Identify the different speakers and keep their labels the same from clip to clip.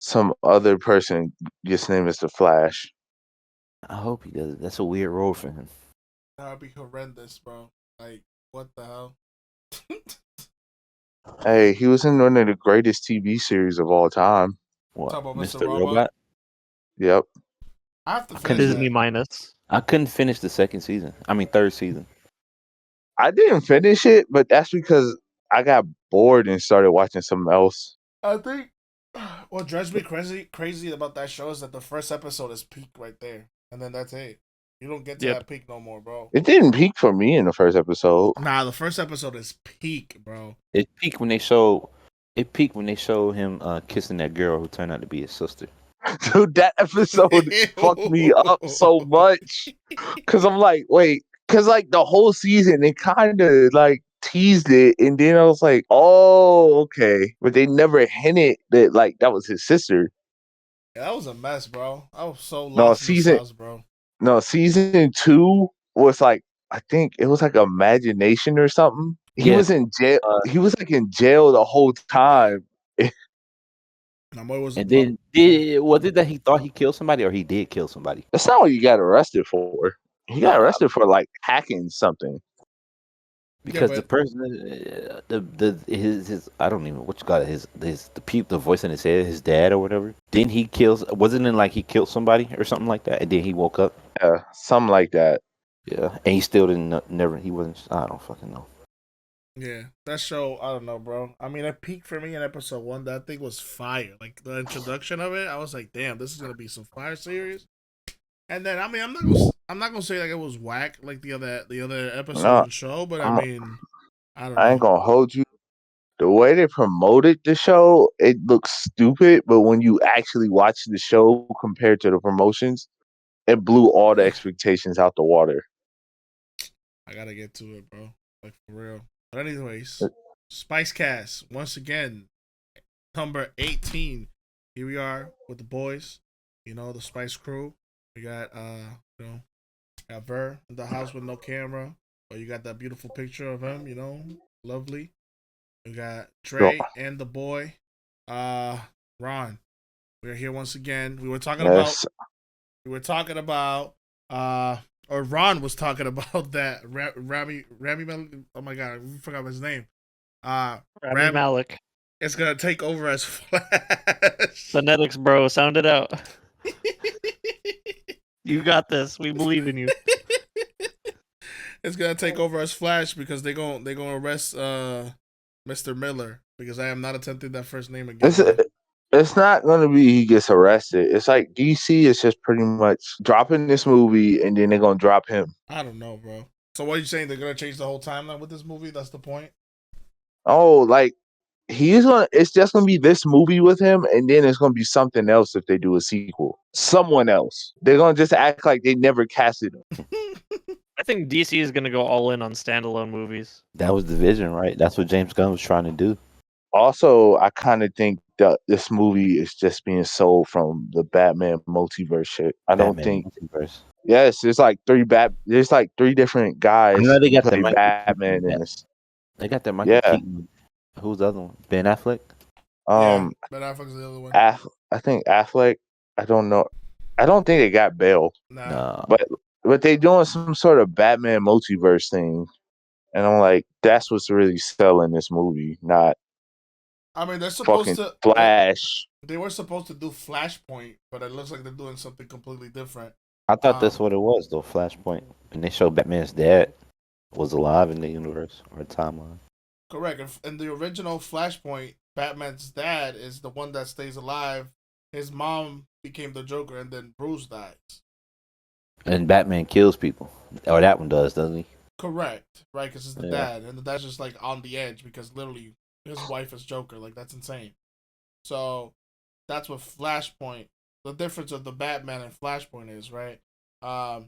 Speaker 1: some other person gets named as the Flash.
Speaker 2: I hope he does it. That's a weird role for him.
Speaker 3: That would be horrendous, bro. Like, what the hell?
Speaker 1: Hey, he was in one of the greatest TV series of all time.
Speaker 2: What,
Speaker 3: Talk about Mr.
Speaker 2: Mr.
Speaker 3: Robot.
Speaker 2: Robot?
Speaker 1: Yep.
Speaker 3: I have to
Speaker 2: I
Speaker 3: finish
Speaker 2: couldn't.
Speaker 4: Disney
Speaker 3: that.
Speaker 4: minus.
Speaker 2: I couldn't finish the second season. I mean, third season.
Speaker 1: I didn't finish it, but that's because I got bored and started watching something else.
Speaker 3: I think what drives me crazy about that show is that the first episode is peak right there, and then that's it. You don't get to that peak no more, bro.
Speaker 1: It didn't peak for me in the first episode.
Speaker 3: Nah, the first episode is peak, bro.
Speaker 2: It peaked when they show. It peaked when they showed him kissing that girl who turned out to be his sister.
Speaker 1: Dude, that episode fucked me up so much. Cause I'm like, wait, cause like the whole season they kind of like teased it, and then I was like, oh, okay, but they never hinted that like that was his sister.
Speaker 3: Yeah, that was a mess, bro. I was so
Speaker 1: No,
Speaker 3: lost in the sauce, bro.
Speaker 1: No, season 2 was like I think it was like imagination or something. He
Speaker 2: Yeah.
Speaker 1: was in jail. He was like in jail the whole time.
Speaker 3: My boy was.
Speaker 2: And then was it that he thought he killed somebody or he did kill somebody?
Speaker 1: That's not what you got arrested for. He got arrested for like hacking something.
Speaker 2: Because
Speaker 3: Yeah,
Speaker 2: the person, his I don't even what you call it, the voice in his head, his dad or whatever. Then he kills. Wasn't it like he killed somebody or something like that? And then he woke up.
Speaker 1: Yeah, something like that.
Speaker 2: Yeah, and he still didn't. Never. He wasn't. I don't fucking know.
Speaker 3: Yeah, that show, I don't know, bro. I mean, it peaked for me in episode 1. That thing was fire. Like, the introduction of it, I was like, damn, this is going to be some fire series. And then, I mean, I'm not gonna say like it was whack like the other episode and show, but I mean, I don't know.
Speaker 1: I ain't gonna hold you. The way they promoted the show, it looks stupid, but when you actually watch the show compared to the promotions, it blew all the expectations out the water.
Speaker 3: I gotta get to it, bro. Like, for real. But anyways, SpiceCast, once again, number 18. Here we are with the boys, the Spice crew. We got, got Ver in the house with no camera. But you got that beautiful picture of him, lovely. We got Trey and the boy, Ron. We're here once again. We were talking about, or Ron was talking about that Rami. Oh my god, I forgot his name.
Speaker 4: Rami Malek.
Speaker 3: It's gonna take over as Flash.
Speaker 4: Phonetics, bro. Sound it out. You got this. We believe in you.
Speaker 3: It's gonna take over as Flash because they gonna arrest Mr. Miller because I am not attempting that first name again.
Speaker 1: It's not gonna be he gets arrested. It's like DC is just pretty much dropping this movie and then they're gonna drop him.
Speaker 3: I don't know, bro. So what are you saying? They're gonna change the whole timeline with this movie? That's the point?
Speaker 1: Oh, like it's just gonna be this movie with him, and then it's gonna be something else if they do a sequel. Someone else. They're gonna just act like they never casted him.
Speaker 4: I think DC is gonna go all in on standalone movies.
Speaker 2: That was the vision, right? That's what James Gunn was trying to do.
Speaker 1: Also, I kind of think that this movie is just being sold from the Batman multiverse shit. I don't think. Multiverse. Yes, there's like three different guys.
Speaker 2: I know they got
Speaker 1: play Batman in this.
Speaker 2: They got that Michael Keaton. Who's the other one? Ben Affleck.
Speaker 3: Ben Affleck's the other one.
Speaker 1: I think Affleck. I don't know. I don't think they got Bale.
Speaker 3: Nah.
Speaker 1: But they doing some sort of Batman multiverse thing, and I'm like, that's what's really selling this movie, not.
Speaker 3: I mean, they're supposed to
Speaker 1: Flash.
Speaker 3: They were supposed to do Flashpoint, but it looks like they're doing something completely different.
Speaker 2: I thought that's what it was, though. Flashpoint, and they showed Batman's dad was alive in the universe or timeline.
Speaker 3: Correct. In the original Flashpoint, Batman's dad is the one that stays alive. His mom became the Joker, and then Bruce dies.
Speaker 2: And Batman kills people, or that one does, doesn't he?
Speaker 3: Correct. Right, because it's the dad, and the dad's just like on the edge because literally his wife is Joker. Like, that's insane. So that's what Flashpoint. The difference of the Batman and Flashpoint is, right? But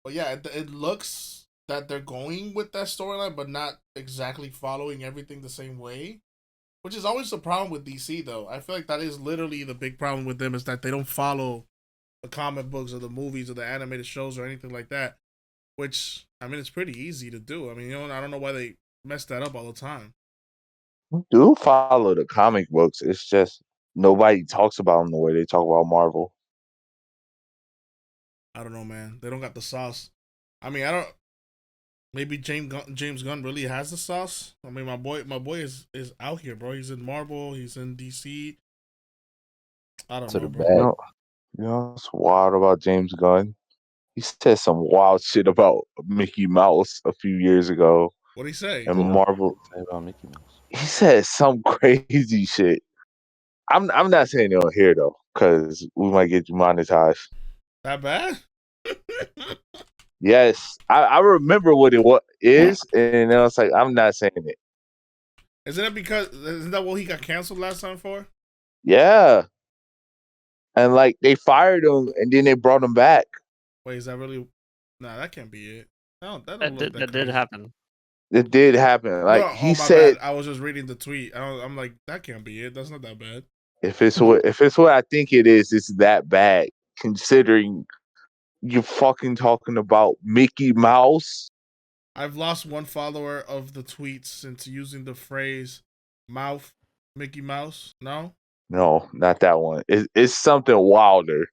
Speaker 3: yeah, it looks that they're going with that storyline, but not exactly following everything the same way. Which is always the problem with DC, though. I feel like that is literally the big problem with them is that they don't follow the comic books or the movies or the animated shows or anything like that. Which, I mean, it's pretty easy to do. I mean, I don't know why they mess that up all the time.
Speaker 1: do follow the comic books. It's just nobody talks about them the way they talk about Marvel.
Speaker 3: I don't know, man. They don't got the sauce. I mean, I don't. Maybe James Gunn really has the sauce. I mean, my boy is out here, bro. He's in Marvel. He's in DC. I don't
Speaker 2: To
Speaker 3: know,
Speaker 2: the
Speaker 3: bro.
Speaker 2: bag.
Speaker 1: You know what's wild about James Gunn? He said some wild shit about Mickey Mouse a few years ago
Speaker 3: What would he say?
Speaker 1: and
Speaker 2: Yeah.
Speaker 1: Marvel.
Speaker 2: Say about Mickey Mouse.
Speaker 1: He said some crazy shit. I'm not saying it on here though, because we might get demonetized.
Speaker 3: That bad?
Speaker 1: Yes, I remember what is, and I was like, I'm not saying it.
Speaker 3: Isn't that what he got canceled last time for?
Speaker 1: Yeah, and like they fired him, and then they brought him back.
Speaker 3: Wait, is that really? Nah, that can't be it. That don't
Speaker 4: That
Speaker 3: look
Speaker 4: did,
Speaker 3: that
Speaker 4: that did
Speaker 3: crazy.
Speaker 4: happen.
Speaker 1: It did happen. Like
Speaker 3: No,
Speaker 1: he
Speaker 3: oh my
Speaker 1: said,
Speaker 3: bad. I was just reading the tweet. I'm like, that can't be it. That's not that bad.
Speaker 1: if it's what I think it is, it's that bad. Considering you're fucking talking about Mickey Mouse.
Speaker 3: I've lost one follower of the tweets since using the phrase "mouth Mickey Mouse." No.
Speaker 1: No, not that one. It's something wilder.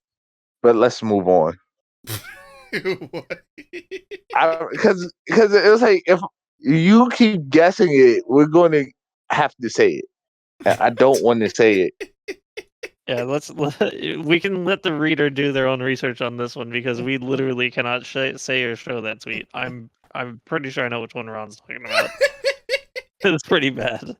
Speaker 1: But let's move on.
Speaker 3: What?
Speaker 1: Because it was like if you keep guessing it, we're going to have to say it. And I don't want to say it.
Speaker 4: Yeah, we can let the reader do their own research on this one because we literally cannot say or show that tweet. I'm pretty sure I know which one Ron's talking about. It's pretty bad.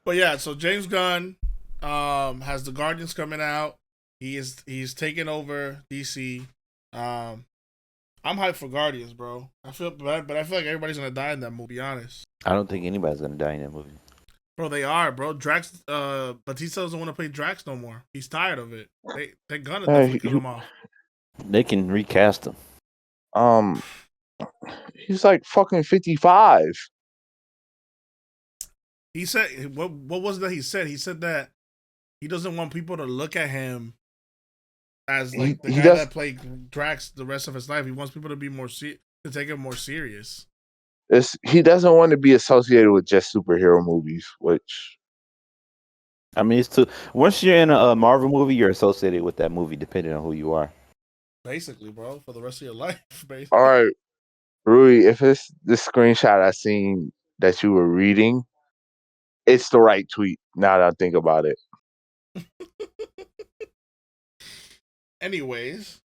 Speaker 3: But yeah, so James Gunn has the Guardians coming out. He's taking over DC. I'm hyped for Guardians, bro. I feel bad, but I feel like everybody's gonna die in that movie. Be honest,
Speaker 2: I don't think anybody's gonna die in that movie.
Speaker 3: bro. They are, bro. Drax, Batista doesn't want to play Drax no more. He's tired of it. They're gonna definitely kill him off.
Speaker 2: They can recast him.
Speaker 1: Um, he's like fucking 55.
Speaker 3: He said, what was that he said? He said that he doesn't want people to look at him as like the
Speaker 1: He
Speaker 3: guy
Speaker 1: does.
Speaker 3: that played Drax the rest of his life. He wants people to be to take it more serious.
Speaker 1: He doesn't want to be associated with just superhero movies, which
Speaker 2: I mean, it's too. Once you're in a Marvel movie, you're associated with that movie, depending on who you are.
Speaker 3: Basically, bro, for the rest of your life, basically.
Speaker 1: all right, Rui, if it's the screenshot I seen that you were reading, it's the right tweet. Now that I think about it.
Speaker 3: Anyways,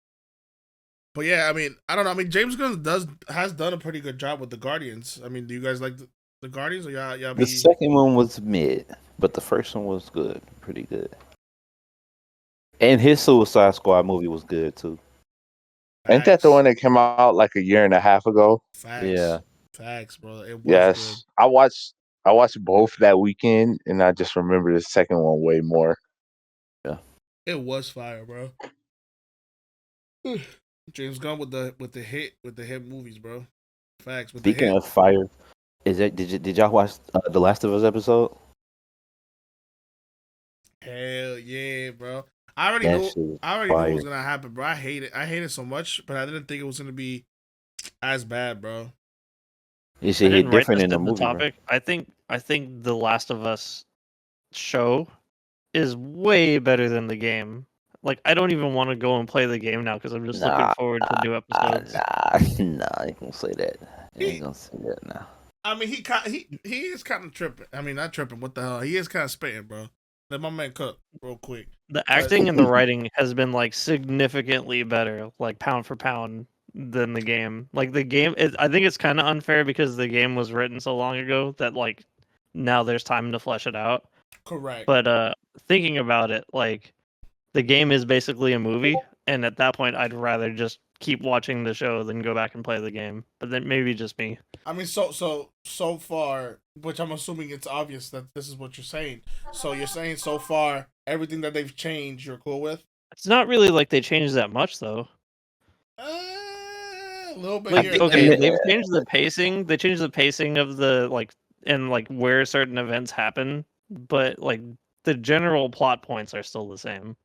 Speaker 3: but yeah, I mean, I don't know. I mean, James Gunn has done a pretty good job with the Guardians. I mean, do you guys like the Guardians or y'all
Speaker 2: The second one was mid, but the first one was good, pretty good. And his Suicide Squad movie was good too.
Speaker 1: Ain't that the one that came out like a year and a half ago?
Speaker 3: Facts.
Speaker 2: Yeah.
Speaker 3: Facts, bro. It was
Speaker 1: Yes,
Speaker 3: good.
Speaker 1: I watched both that weekend, and I just remember the second one way more.
Speaker 3: It was fire, bro. James Gunn with the hit movies, bro. Facts. With
Speaker 2: Speaking
Speaker 3: the hit.
Speaker 2: of fire, did y'all watch the Last of Us episode?
Speaker 3: Hell yeah, bro. I already
Speaker 2: That
Speaker 3: knew.
Speaker 2: shit was
Speaker 3: I already knew what was
Speaker 2: fire.
Speaker 3: gonna happen, bro. I hate it. I hate it so much, but I didn't think it was gonna be as bad, bro.
Speaker 2: It
Speaker 4: I
Speaker 2: shit hit
Speaker 4: didn't write
Speaker 2: different
Speaker 4: this
Speaker 2: in the
Speaker 4: in the
Speaker 2: movie, bro.
Speaker 4: topic. I think The Last of Us show is way better than the game. Like, I don't even want to go and play the game now because I'm just looking forward to new episodes.
Speaker 2: Nah, I ain't gonna say that. I ain't gonna say that now.
Speaker 3: I mean, he is kind of tripping. I mean, not tripping. What the hell? He is kind of spitting, bro. Let my man cook real quick.
Speaker 4: The acting and the writing has been like significantly better, like pound for pound, than the game. Like the game, I think it's kind of unfair because the game was written so long ago that like now there's time to flesh it out.
Speaker 3: Correct.
Speaker 4: But thinking about it, like the game is basically a movie, and at that point, I'd rather just keep watching the show than go back and play the game. But then maybe just me.
Speaker 3: I mean, so far, which I'm assuming it's obvious that this is what you're saying. So you're saying so far everything that they've changed, you're cool with?
Speaker 4: It's not really like they changed that much though.
Speaker 3: A little bit
Speaker 4: Like
Speaker 3: here and
Speaker 4: okay,
Speaker 3: there.
Speaker 4: they've changed the pacing. They changed the pacing of the like and like where certain events happen, but like the general plot points are still the same.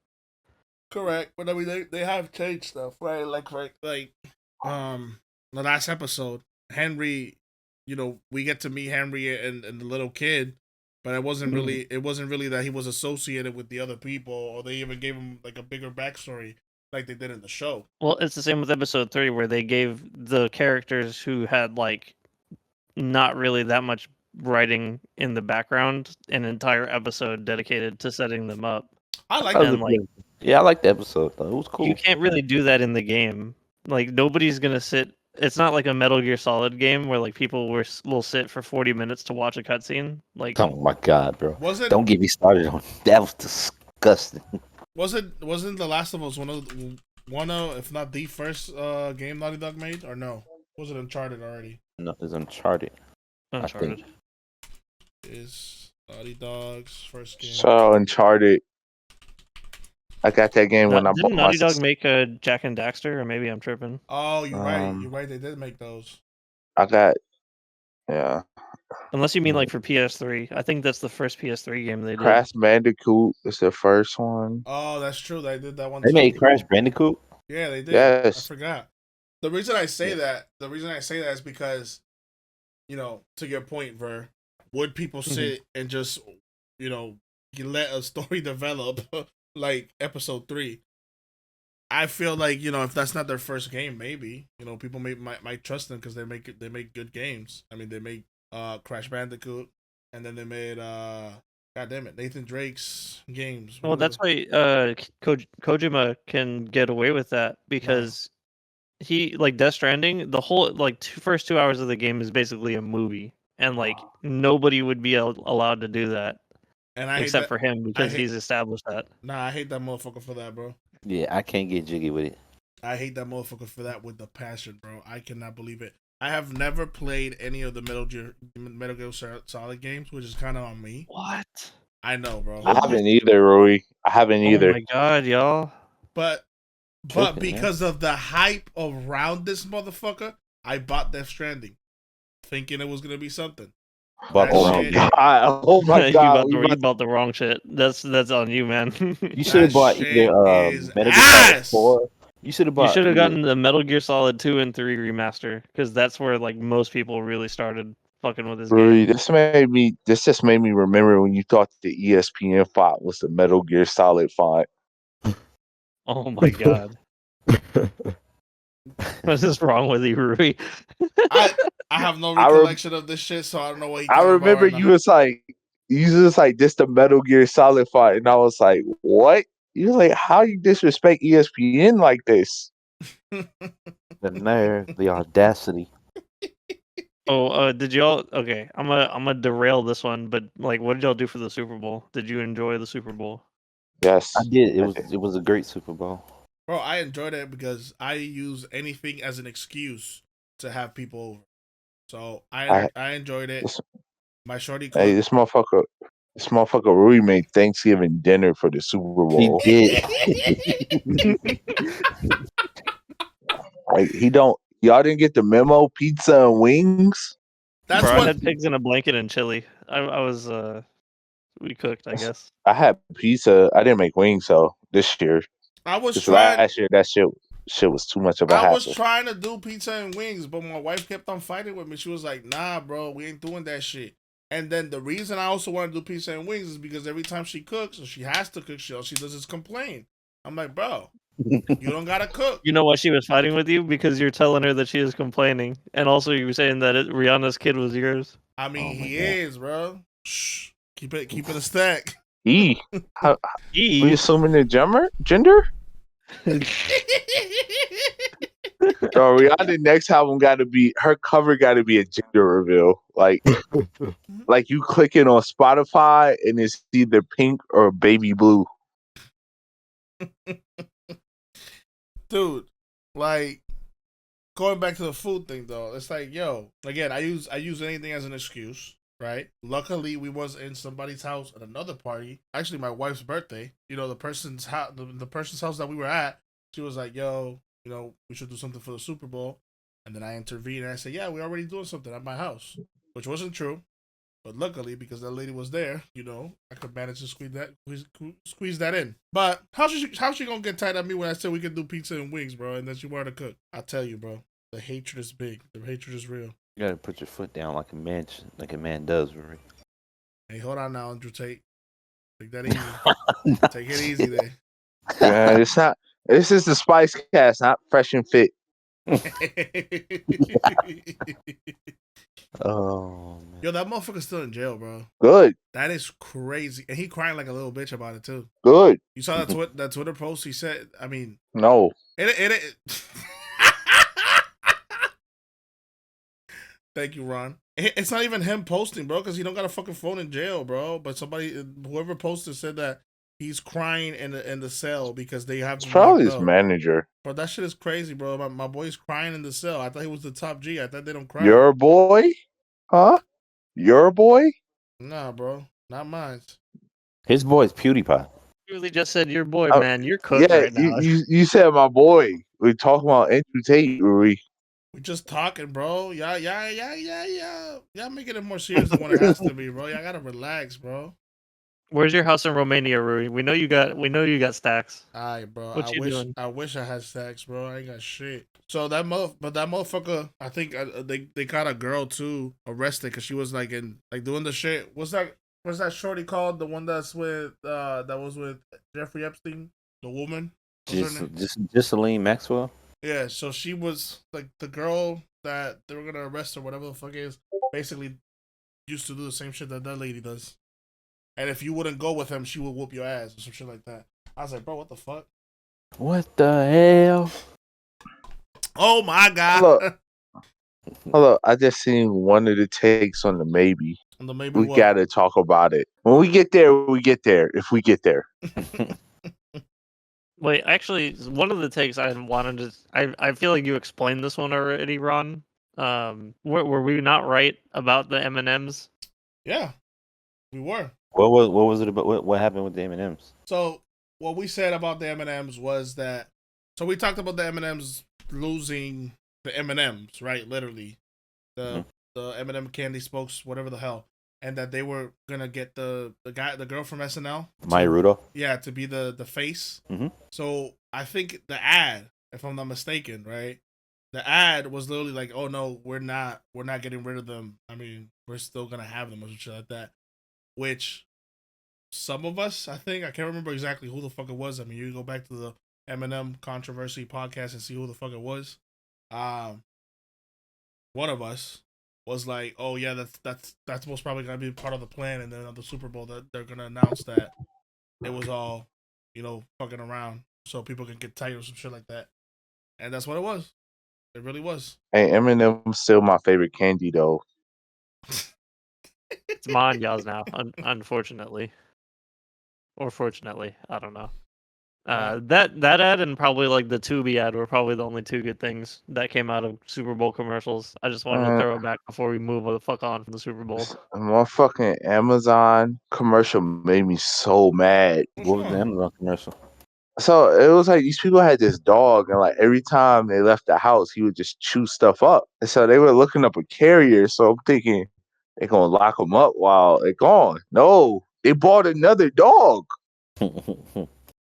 Speaker 3: Correct, but I mean they have changed stuff, right? Like the last episode, Henry we get to meet Henry and the little kid, but it wasn't really that he was associated with the other people, or they even gave him like a bigger backstory like they did in the show.
Speaker 4: Well, it's the same with episode 3, where they gave the characters who had like not really that much writing in the background an entire episode dedicated to setting them up.
Speaker 3: I like
Speaker 2: That was
Speaker 3: that.
Speaker 4: And like,
Speaker 2: Yeah, I like the episode though. It was cool.
Speaker 4: you can't really do that in the game. Like, nobody's gonna sit. It's not like a Metal Gear Solid game where like people will sit for 40 minutes to watch a cutscene. Like,
Speaker 2: Oh my god, bro!
Speaker 3: Was it
Speaker 2: Don't get me started on that. Was disgusting.
Speaker 3: wasn't The Last of Us one of if not the first game Naughty Dog made, or no? Was it Uncharted already?
Speaker 2: No, it's Uncharted.
Speaker 4: Uncharted.
Speaker 3: Is Naughty Dog's first game?
Speaker 1: So Uncharted. I got that game when I bought
Speaker 4: Didn't
Speaker 1: my.
Speaker 4: Naughty Dog make a Jack and Daxter, or maybe I'm tripping?
Speaker 3: Oh, you're right. You're right. They did make those.
Speaker 1: I got. Yeah.
Speaker 4: Unless you mean like for PS3. I think that's the first PS3 game they did.
Speaker 1: Crash Bandicoot is the first one.
Speaker 3: Oh, that's true. They did that one.
Speaker 2: They
Speaker 3: too.
Speaker 2: made Crash Bandicoot.
Speaker 3: Yeah, they did.
Speaker 1: Yes.
Speaker 3: I forgot. The reason I say that is because, to your point, Ver, would people sit and just, you let a story develop like episode 3? I feel like, if that's not their first game, maybe, people might trust them because they make good games. I mean, they make Crash Bandicoot, and then they made God damn it, Nathan Drake's games.
Speaker 4: Well, that's why Kojima can get away with that, because he, like, Death Stranding, the whole like first 2 hours of the game is basically a movie, and like nobody would be allowed to do that,
Speaker 3: and
Speaker 4: except for him, because he's established that.
Speaker 3: Nah, I hate that motherfucker for that, bro.
Speaker 2: Yeah, I can't get jiggy with it.
Speaker 3: I hate that motherfucker for that with the passion, bro. I cannot believe it. I have never played any of the Metal Gear Solid games, which is kind of on me.
Speaker 4: What?
Speaker 3: I know, bro.
Speaker 1: I haven't either, Rui. I haven't either.
Speaker 4: Oh my god, y'all!
Speaker 3: But because of the hype around this motherfucker, I bought Death Stranding, thinking it was gonna be something.
Speaker 2: But
Speaker 1: Oh my god!
Speaker 4: You bought the wrong shit. That's on you, man.
Speaker 2: You should have bought either Metal Gear Solid 4. You should have
Speaker 4: gotten the Metal Gear Solid 2 and 3 remaster, because that's where like most people really started fucking with this
Speaker 1: Rui,
Speaker 4: game.
Speaker 1: this just made me remember when you thought the ESPN font was the Metal Gear Solid font.
Speaker 4: Oh my god! What is wrong with you, Rui?
Speaker 3: I have no recollection of this shit, so I don't know what.
Speaker 1: I remember you was like, this the Metal Gear Solid font, and I was like, what? You was like, how you disrespect ESPN like this?
Speaker 2: The nerve, the audacity.
Speaker 4: Oh, did y'all? Okay, I'm gonna derail this one, but like, what did y'all do for the Super Bowl? Did you enjoy the Super Bowl?
Speaker 1: Yes,
Speaker 2: I did. It was a great Super Bowl.
Speaker 3: Bro, I enjoyed it because I use anything as an excuse to have people over. So I enjoyed it. My shorty cooked.
Speaker 1: Hey, this motherfucker Rui made Thanksgiving dinner for the Super Bowl.
Speaker 2: He did.
Speaker 1: Like y'all didn't get the memo? Pizza and wings?
Speaker 3: That's
Speaker 4: Bro,
Speaker 3: what
Speaker 4: I had pigs in a blanket and chili. I was we cooked, I guess.
Speaker 1: I had pizza. I didn't make wings, so this year.
Speaker 3: I was
Speaker 1: This
Speaker 3: trying.
Speaker 1: last year, that shit was too much of a hassle.
Speaker 3: I was trying to do pizza and wings, but my wife kept on fighting with me. She was like, "Nah, bro, we ain't doing that shit." And then the reason I also want to do pizza and wings is because every time she cooks, or she has to cook, all she does is complain. I'm like, bro, you don't gotta cook.
Speaker 4: You know why she was fighting with you? Because you're telling her that she is complaining, and also you were saying that Rihanna's kid was yours.
Speaker 3: I mean, he is, bro. Shh, keep it a stack.
Speaker 1: How we assuming the gender? Bro, Rihanna next album her cover gotta be a gender reveal. Like you clicking on Spotify and it's either pink or baby blue.
Speaker 3: Dude, like, going back to the food thing though, it's like, yo, again, I use anything as an excuse, right? Luckily, we was in somebody's house at another party. Actually, my wife's birthday. The person's house, the person's house that we were at. She was like, yo, we should do something for the Super Bowl. And then I intervened and I said, yeah, we're already doing something at my house, which wasn't true. But luckily, because that lady was there, I could manage to squeeze that in. But how's she gonna get tight at me when I said we could do pizza and wings, bro, and that she wanted to cook? I tell you, bro, the hatred is big. The hatred is real.
Speaker 2: You gotta put your foot down like a man does, Rory.
Speaker 3: Hey, hold on now, Andrew Tate. Take that easy. Take it easy there.
Speaker 1: Yeah, it's not. This is the Spice Cast, not Fresh and Fit.
Speaker 2: Oh man.
Speaker 3: Yo, that motherfucker's still in jail, bro.
Speaker 1: Good,
Speaker 3: That is crazy, and he crying like a little bitch about it too.
Speaker 1: good.
Speaker 3: You saw that Twitter post? He said, I mean,
Speaker 1: No,
Speaker 3: it Thank you, Ron. It's not even him posting, bro, because he don't got a fucking phone in jail, bro. But whoever posted, said that he's crying in the cell because they have
Speaker 1: it's
Speaker 3: him
Speaker 1: probably
Speaker 3: locked
Speaker 1: his
Speaker 3: up.
Speaker 1: manager.
Speaker 3: Bro, that shit is crazy, bro. My boy's crying in the cell. I thought he was the top G. I thought they don't cry.
Speaker 1: Your boy, huh? Your boy?
Speaker 3: Nah, bro, not mine.
Speaker 2: His boy's PewDiePie.
Speaker 4: You really just said your boy,
Speaker 1: Uh,
Speaker 4: man. You're cooked
Speaker 1: Yeah,
Speaker 4: right now.
Speaker 1: you said my boy. We talking about Andrew Tate, Rui.
Speaker 3: We just talking, bro. Y'all making it more serious than what it has to be, bro. Y'all gotta relax, bro.
Speaker 4: Where's your house in Romania, Rui? We know you got stacks.
Speaker 3: Alright, bro.
Speaker 4: What you doing?
Speaker 3: I wish I had sex, bro. I ain't got shit. So that motherfucker, I think they caught a girl too arrested because she was like doing the shit. What's that shorty called? The one that's with that was with Jeffrey Epstein, the woman.
Speaker 2: Just Celine Maxwell.
Speaker 3: Yeah, so she was like the girl that they were gonna arrest or whatever the fuck is. Basically, used to do the same shit that lady does. And if you wouldn't go with him, she would whoop your ass or some shit like that. I was like, bro, what the fuck?
Speaker 2: What the hell?
Speaker 3: Oh my god!
Speaker 1: Hold up, I just seen one of the takes on the maybe.
Speaker 3: And the maybe
Speaker 1: We
Speaker 3: what?
Speaker 1: gotta talk about it. When we get there, we get there. If we get there.
Speaker 4: Wait, actually, one of the takes I wanted to. I feel like you explained this one already, Ron. Were we not right about the M&Ms?
Speaker 3: Yeah, we were.
Speaker 2: What was it about? What happened with the M&Ms?
Speaker 3: So what we said about the M&Ms was that. So we talked about the M&Ms losing the M&Ms, right? Literally, the M&M candy spokes, whatever the hell, and that they were gonna get the girl from SNL,
Speaker 2: Maya Rudolph.
Speaker 3: Yeah, to be the face.
Speaker 2: Mm-hmm.
Speaker 3: So I think the ad, if I'm not mistaken, right? The ad was literally like, "Oh no, we're not getting rid of them. I mean, we're still gonna have them or some shit like that." Which some of us, I think, I can't remember exactly who the fuck it was. I mean, you can go back to the M&M controversy podcast and see who the fuck it was. One of us was like, "Oh yeah, that's most probably gonna be part of the plan." And then on the Super Bowl, that they're gonna announce that it was all, fucking around, so people can get tight or some shit like that. And that's what it was. It really was.
Speaker 1: Hey, M&M's still my favorite candy though.
Speaker 4: It's mine, y'all's now, unfortunately, or fortunately, I don't know. That ad and probably like the Tubi ad were probably the only two good things that came out of Super Bowl commercials. I just wanted to throw it back before we move the fuck on from the Super Bowl.
Speaker 1: My fucking Amazon commercial made me so mad.
Speaker 2: What was the Amazon commercial?
Speaker 1: So it was like these people had this dog, and like every time they left the house, he would just chew stuff up. And so they were looking up a carrier. So I'm thinking they're gonna lock him up while they're gone. No, they bought another dog.
Speaker 3: Hell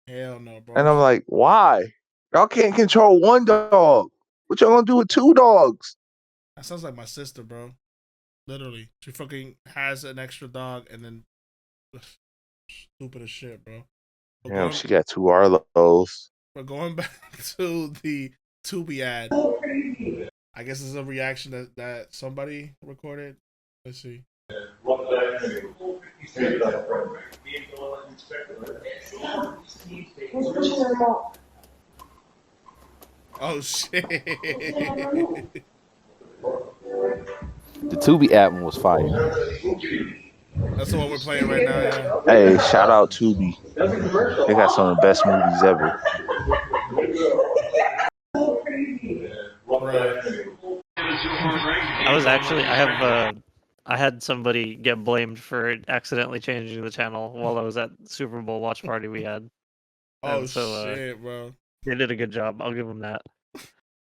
Speaker 3: no, bro.
Speaker 1: And I'm like, why? Y'all can't control one dog. What y'all gonna do with two dogs?
Speaker 3: That sounds like my sister, bro. Literally, she fucking has an extra dog, and then stupid as shit, bro.
Speaker 1: Yeah, she got two Arlos.
Speaker 3: But going back to the Tubi ad, I guess it's a reaction that somebody recorded. Let's see. Oh shit!
Speaker 2: The Tubi album was fire.
Speaker 3: That's the one we're playing right now. Yeah.
Speaker 1: Hey, shout out Tubi. They got some of the best movies ever.
Speaker 4: I had somebody get blamed for accidentally changing the channel while I was at the Super Bowl watch party we had.
Speaker 3: Oh shit, bro!
Speaker 4: They did a good job. I'll give them that.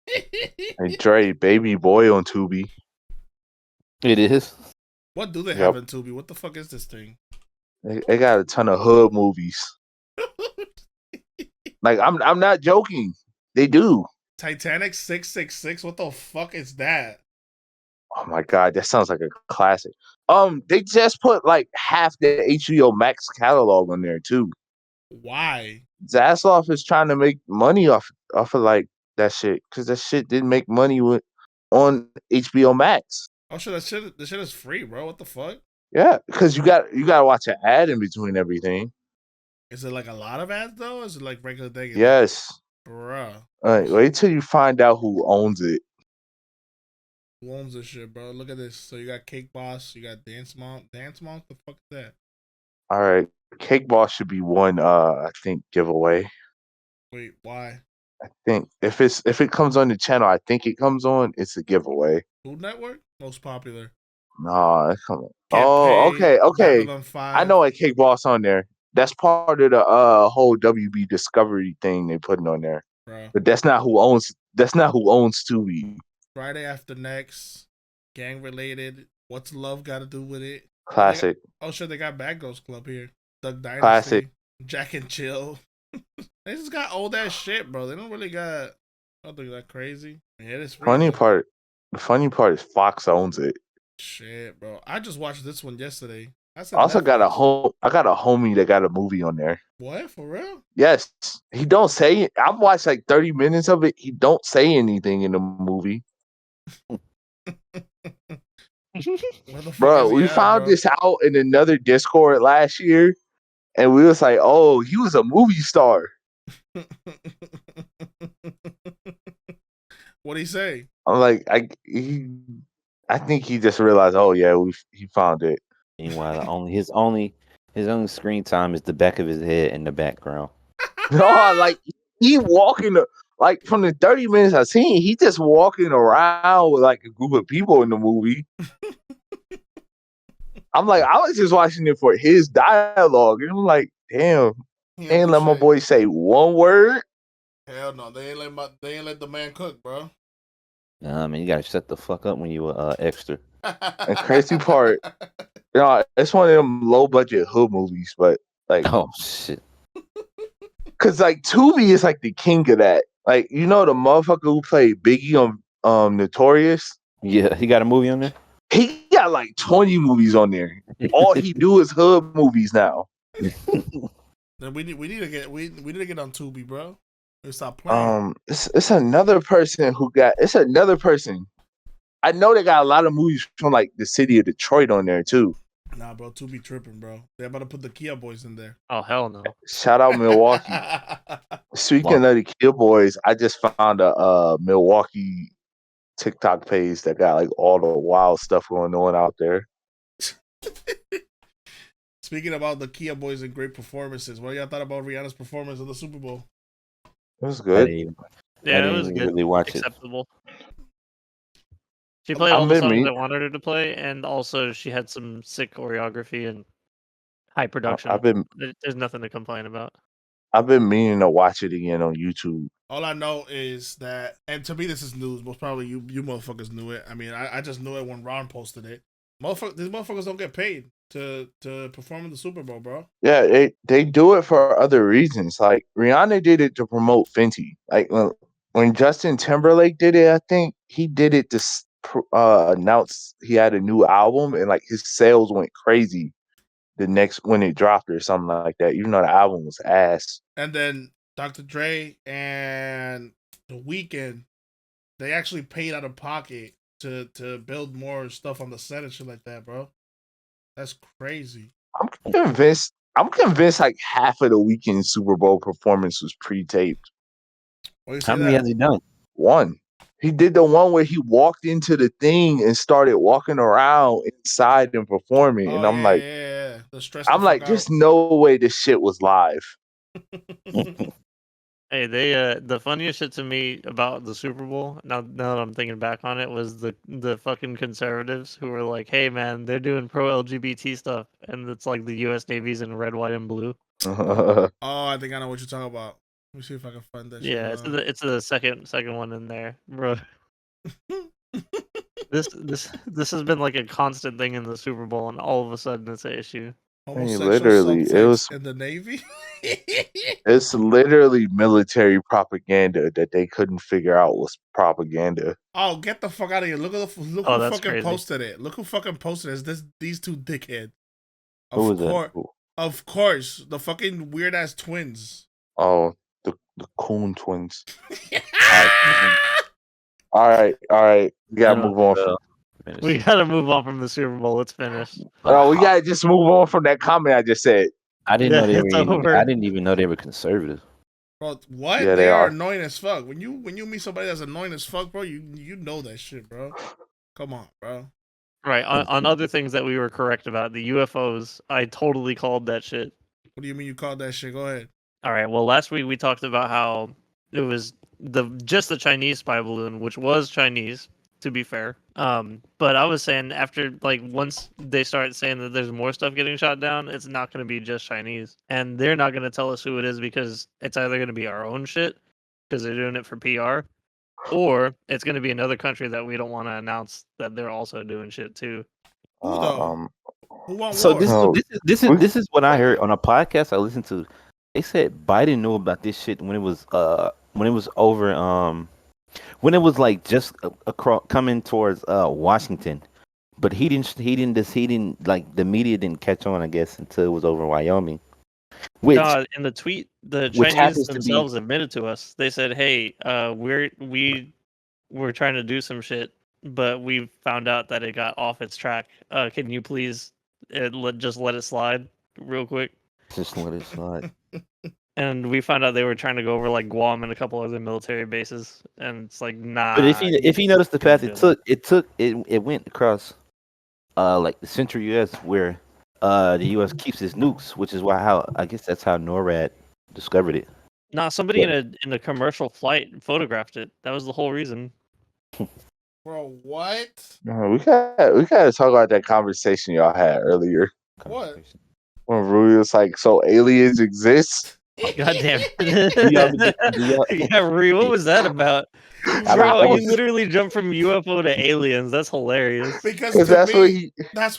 Speaker 1: Hey Dre, Baby Boy on Tubi.
Speaker 2: It is.
Speaker 3: What do they have in Tubi? What the fuck is this thing?
Speaker 1: They got a ton of hood movies. Like I'm not joking. They do.
Speaker 3: Titanic 666. What the fuck is that?
Speaker 1: Oh my god, that sounds like a classic. They just put like half the HBO Max catalog on there too.
Speaker 3: Why?
Speaker 1: Zaslav is trying to make money off of like that shit because that shit didn't make money on HBO Max.
Speaker 3: Oh shit, that shit is free, bro. What the fuck?
Speaker 1: Yeah, because you gotta watch an ad in between everything.
Speaker 3: Is it like a lot of ads though? Or is it like regular thing?
Speaker 1: Yes.
Speaker 3: Bruh.
Speaker 1: Wait till you find out who owns it.
Speaker 3: Who owns this shit, bro? Look at this. So you got Cake Boss, you got Dance Mom. Dance Mom? The fuck is that?
Speaker 1: All right, Cake Boss should be one. I think giveaway.
Speaker 3: Wait, why?
Speaker 1: I think if it comes on the channel, I think it comes on. It's a giveaway.
Speaker 3: Food Network? Most popular.
Speaker 1: Nah, come on.
Speaker 3: Get
Speaker 1: Oh,
Speaker 3: Paid.
Speaker 1: okay.
Speaker 3: Babylon 5.
Speaker 1: I know a Cake Boss on there. That's part of the whole WB Discovery thing they putting on there.
Speaker 3: Bro.
Speaker 1: But that's not who owns. That's not who owns Tubi.
Speaker 3: Friday After Next. Gang Related. What's Love got to do with it?
Speaker 1: Classic.
Speaker 3: Oh shit, they got Bad Girls Club here. Duck Dynasty.
Speaker 1: Classic.
Speaker 3: Jack and Chill. They just got old ass shit, bro. They don't really got nothing that crazy. Yeah, it's free,
Speaker 1: The
Speaker 3: though.
Speaker 1: funny part is Fox owns it.
Speaker 3: Shit, bro. I just watched this one yesterday.
Speaker 1: I also got I got a homie that got a movie on there.
Speaker 3: What? For real?
Speaker 1: Yes. He don't say it. I've watched like 30 minutes of it. He don't say anything in the movie. Bro, we found this out in another Discord last year, and we was like, oh, he was a movie star.
Speaker 3: What'd he say?
Speaker 1: I'm like, I think he just realized, oh yeah, he found it.
Speaker 2: Meanwhile, his only screen time is the back of his head in the background.
Speaker 1: No, like he walking like from the 30 minutes I've seen, he just walking around with like a group of people in the movie. I'm like, I was just watching it for his dialogue, and I'm like, damn, ain't let my boy say one word.
Speaker 3: Hell no, they ain't let the man cook, bro.
Speaker 2: Nah, man, you gotta shut the fuck up when you extra.
Speaker 1: And crazy part, it's one of them low budget hood movies, but like,
Speaker 2: oh shit,
Speaker 1: cause like Tubi is like the king of that. Like, you know the motherfucker who played Biggie on Notorious.
Speaker 2: Yeah, he got a movie on there.
Speaker 1: He got like 20 movies on there. All he do is hood movies now.
Speaker 3: Then we need to get on Tubi, bro. Stop playing.
Speaker 1: It's another person who got. It's another person. I know they got a lot of movies from like the city of Detroit on there too.
Speaker 3: Nah, bro, Tubi tripping, bro. They're about to put the Kia Boys in there.
Speaker 4: Oh hell no!
Speaker 1: Shout out Milwaukee. Speaking of the Kia Boys, I just found a Milwaukee TikTok page that got like all the wild stuff going on out there.
Speaker 3: Speaking about the Kia Boys and great performances, what y'all thought about Rihanna's performance in the Super Bowl?
Speaker 1: It was good.
Speaker 4: Yeah, it was good.
Speaker 2: Really watch
Speaker 4: acceptable. She played all the songs I wanted her to play, and also she had some sick choreography and high production. There's nothing to complain about.
Speaker 1: I've been meaning to watch it again on YouTube.
Speaker 3: All I know is that, and to me this is news. Most probably you motherfuckers knew it. I mean, I just knew it when Ron posted it. These motherfuckers don't get paid to perform in the Super Bowl, bro.
Speaker 1: Yeah, they do it for other reasons. Like Rihanna did it to promote Fenty. Like when Justin Timberlake did it, I think he did it to announce he had a new album, and like his sales went crazy the next when it dropped or something like that. Even though the album was ass.
Speaker 3: And then Dr. Dre and The Weeknd, they actually paid out of pocket to build more stuff on the set and shit like that, bro. That's crazy.
Speaker 1: I'm convinced like half of the Weeknd Super Bowl performance was pre-taped.
Speaker 2: How many has he done?
Speaker 1: One. He did the one where he walked into the thing and started walking around inside and performing. And I'm like, I'm like, there's no way this shit was live.
Speaker 4: Hey, the funniest shit to me about the Super Bowl, now that I'm thinking back on it, was the fucking conservatives who were like, hey man, they're doing pro LGBT stuff, and it's like the US Navy's in red, white, and blue.
Speaker 3: Oh, I think I know what you're talking about. Let me see if I can find that.
Speaker 4: Yeah, it's the second one in there, bro. This has been like a constant thing in the Super Bowl, and all of a sudden it's an issue.
Speaker 3: Homosexual
Speaker 1: literally,
Speaker 3: subtext in the Navy.
Speaker 1: it's literally military propaganda that they couldn't figure out was propaganda.
Speaker 3: Oh, get the fuck out of here! Look
Speaker 4: Oh,
Speaker 3: who
Speaker 4: that's
Speaker 3: fucking
Speaker 4: crazy.
Speaker 3: posted it. Look who fucking posted it. It's these two dickheads.
Speaker 2: Who was that?
Speaker 3: Of course, the fucking weird ass twins.
Speaker 1: Oh, the Coon twins. All right. We gotta move on.
Speaker 4: We gotta move on from the Super Bowl. It's finished.
Speaker 1: Oh, we gotta just move on from that comment I just said.
Speaker 2: I didn't know they
Speaker 4: it's
Speaker 2: were.
Speaker 4: over.
Speaker 2: I didn't even know they were conservative.
Speaker 3: Bro, what?
Speaker 1: Yeah,
Speaker 3: they
Speaker 1: they
Speaker 3: are
Speaker 1: are.
Speaker 3: annoying as fuck. When you meet somebody that's annoying as fuck, bro, you know that shit, bro. Come on, bro.
Speaker 4: Right. On other things that we were correct about, the UFOs, I totally called that shit.
Speaker 3: What do you mean you called that shit? Go ahead.
Speaker 4: All right. Well, last week we talked about how it was just the Chinese spy balloon, which was Chinese, to be fair. But I was saying after once they start saying that there's more stuff getting shot down, it's not going to be just Chinese, and they're not going to tell us who it is because it's either going to be our own shit because they're doing it for PR, or it's going to be another country that we don't want to announce that they're also doing shit too.
Speaker 3: Who though? Who want
Speaker 2: So
Speaker 3: war?
Speaker 2: this is what I heard on a podcast I listened to. They said Biden knew about this shit when it was over when it was like just across coming towards Washington, but he didn't like the media didn't catch on, I guess, until it was over Wyoming. Which
Speaker 4: In the tweet, the
Speaker 2: which
Speaker 4: Chinese
Speaker 2: happens to be-
Speaker 4: themselves admitted to us. They said, "Hey, we're trying to do some shit, but we found out that it got off its track. Can you please just let it slide real quick?"
Speaker 2: just let it slide.
Speaker 4: And we found out they were trying to go over like Guam and a couple other military bases, and it's like, nah.
Speaker 2: But if you notice the path
Speaker 4: can't
Speaker 2: it went across like the central U.S. where the U.S. keeps its nukes, which is I guess that's how NORAD discovered it.
Speaker 4: Nah, somebody in a commercial flight photographed it. That was the whole reason.
Speaker 3: Bro, what?
Speaker 1: No, we gotta talk about that conversation y'all had earlier.
Speaker 3: What?
Speaker 1: When Rui was like, "So aliens exist?"
Speaker 4: God damn it. Yeah, Rui, what was that about? Bro, you literally jumped from UFO to aliens. That's hilarious.
Speaker 3: Because
Speaker 1: that's
Speaker 3: me,
Speaker 1: what he.
Speaker 3: That's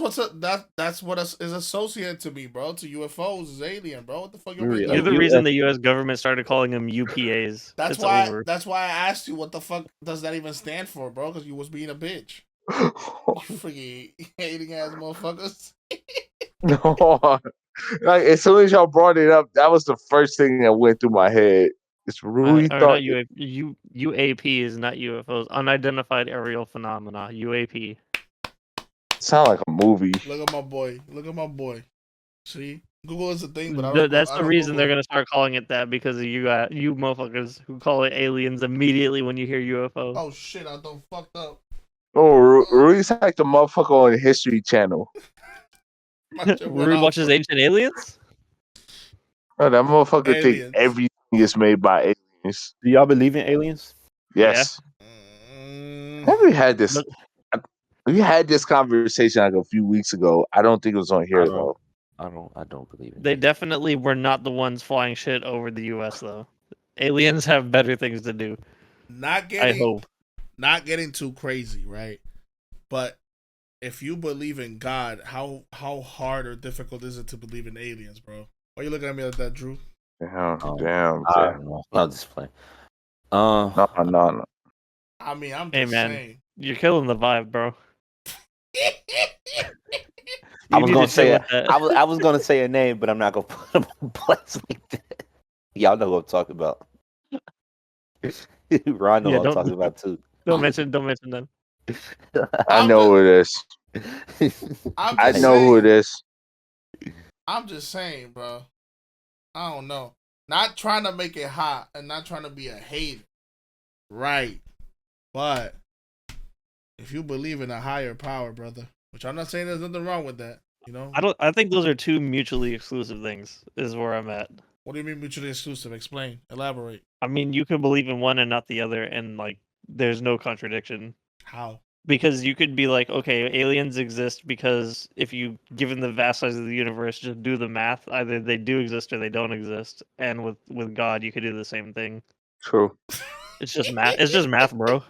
Speaker 3: what is associated to me, bro. To UFOs is alien, bro. What the fuck
Speaker 2: You're
Speaker 4: You're the reason the U.S. government started calling them UPAs.
Speaker 3: That's
Speaker 4: It's
Speaker 3: why.
Speaker 4: over.
Speaker 3: That's why I asked you what the fuck does that even stand for, bro? Because you was being a bitch. You freaking hating ass motherfuckers.
Speaker 1: No, like as soon as y'all brought it up, that was the first thing that went through my head. It's Rui thought
Speaker 4: UAP is not UFOs. Unidentified aerial phenomena. UAP.
Speaker 1: sound like a movie.
Speaker 3: Look at my boy. Look at my boy. See, Google is a thing, but I don't.
Speaker 4: That's
Speaker 3: I
Speaker 4: the
Speaker 3: don't
Speaker 4: reason
Speaker 3: Google.
Speaker 4: they're gonna start calling it that because of you motherfuckers who call it aliens immediately when you hear UFO.
Speaker 3: Oh shit! I done fucked up.
Speaker 1: Oh, Rui's like the motherfucker on the History Channel.
Speaker 4: Rui watches Ancient Aliens.
Speaker 1: Oh, that motherfucker
Speaker 3: Aliens.
Speaker 1: think everything is made by aliens.
Speaker 2: Do y'all believe in aliens?
Speaker 1: Yes. Have we had this? We had this conversation like a few weeks ago. I don't think it was on here though.
Speaker 2: I don't believe it.
Speaker 4: They definitely were not the ones flying shit over the U.S. though. Aliens have better things to do. I hope.
Speaker 3: Not getting too crazy, right? But if you believe in God, how hard or difficult is it to believe in aliens, bro? Why are you looking at me like that, Drew?
Speaker 1: Damn.
Speaker 2: I'll just play.
Speaker 1: No.
Speaker 3: I mean, I'm
Speaker 4: Hey
Speaker 3: just
Speaker 4: man,
Speaker 3: saying.
Speaker 4: you're killing the vibe, bro.
Speaker 2: I was gonna say a name, but I'm not gonna put him in place like that. Y'all know what I'm talking about. Ron know what I'm talking about too.
Speaker 4: Don't mention them.
Speaker 1: I know who it is. I know who it is.
Speaker 3: I'm just saying, bro. I don't know. Not trying to make it hot and not trying to be a hater. Right. But if you believe in a higher power, brother, which I'm not saying there's nothing wrong with that, you know?
Speaker 4: I think those are two mutually exclusive things, is where I'm at.
Speaker 3: What do you mean mutually exclusive? Explain. Elaborate.
Speaker 4: I mean, you can believe in one and not the other, and like there's no contradiction.
Speaker 3: How?
Speaker 4: Because you could be like, okay, aliens exist because if you, given the vast size of the universe, just do the math, either they do exist or they don't exist. And with God, you could do the same thing.
Speaker 1: True.
Speaker 4: It's just math. It's just math, bro.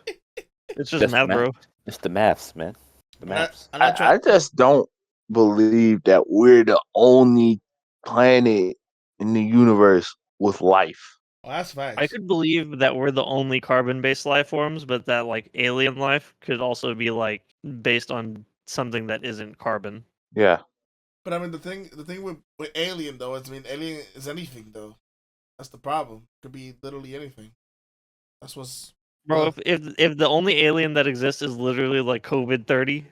Speaker 4: It's just math, bro.
Speaker 2: It's the maths, man. The maths.
Speaker 1: I just don't. believe that we're the only planet in the universe with life.
Speaker 3: Oh, that's facts.
Speaker 4: I could believe that we're the only carbon-based life forms, but that like alien life could also be like based on something that isn't carbon.
Speaker 1: Yeah.
Speaker 3: But I mean, the thing with alien though is, I mean, alien is anything though. That's the problem. Could be literally anything. That's what's
Speaker 4: Bro, if the only alien that exists is literally like COVID-30,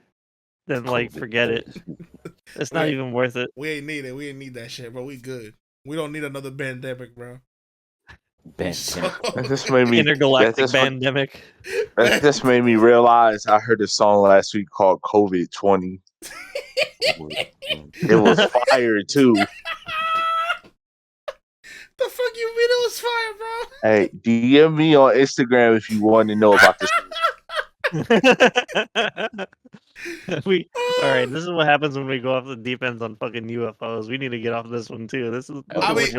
Speaker 4: then like forget it. It's not
Speaker 3: Wait.
Speaker 4: even worth it.
Speaker 3: We ain't need it. We ain't need that shit, bro. We good. We don't need another pandemic, bro.
Speaker 1: That just made me
Speaker 4: Intergalactic pandemic.
Speaker 1: That just made me realize I heard a song last week called COVID 20. It was fire too.
Speaker 3: The fuck you mean it was fire, bro?
Speaker 1: Hey, DM me on Instagram if you want to know about this.
Speaker 4: All right, this is what happens when we go off the deep ends on fucking UFOs. We need to get off this one too. This is
Speaker 3: I mean,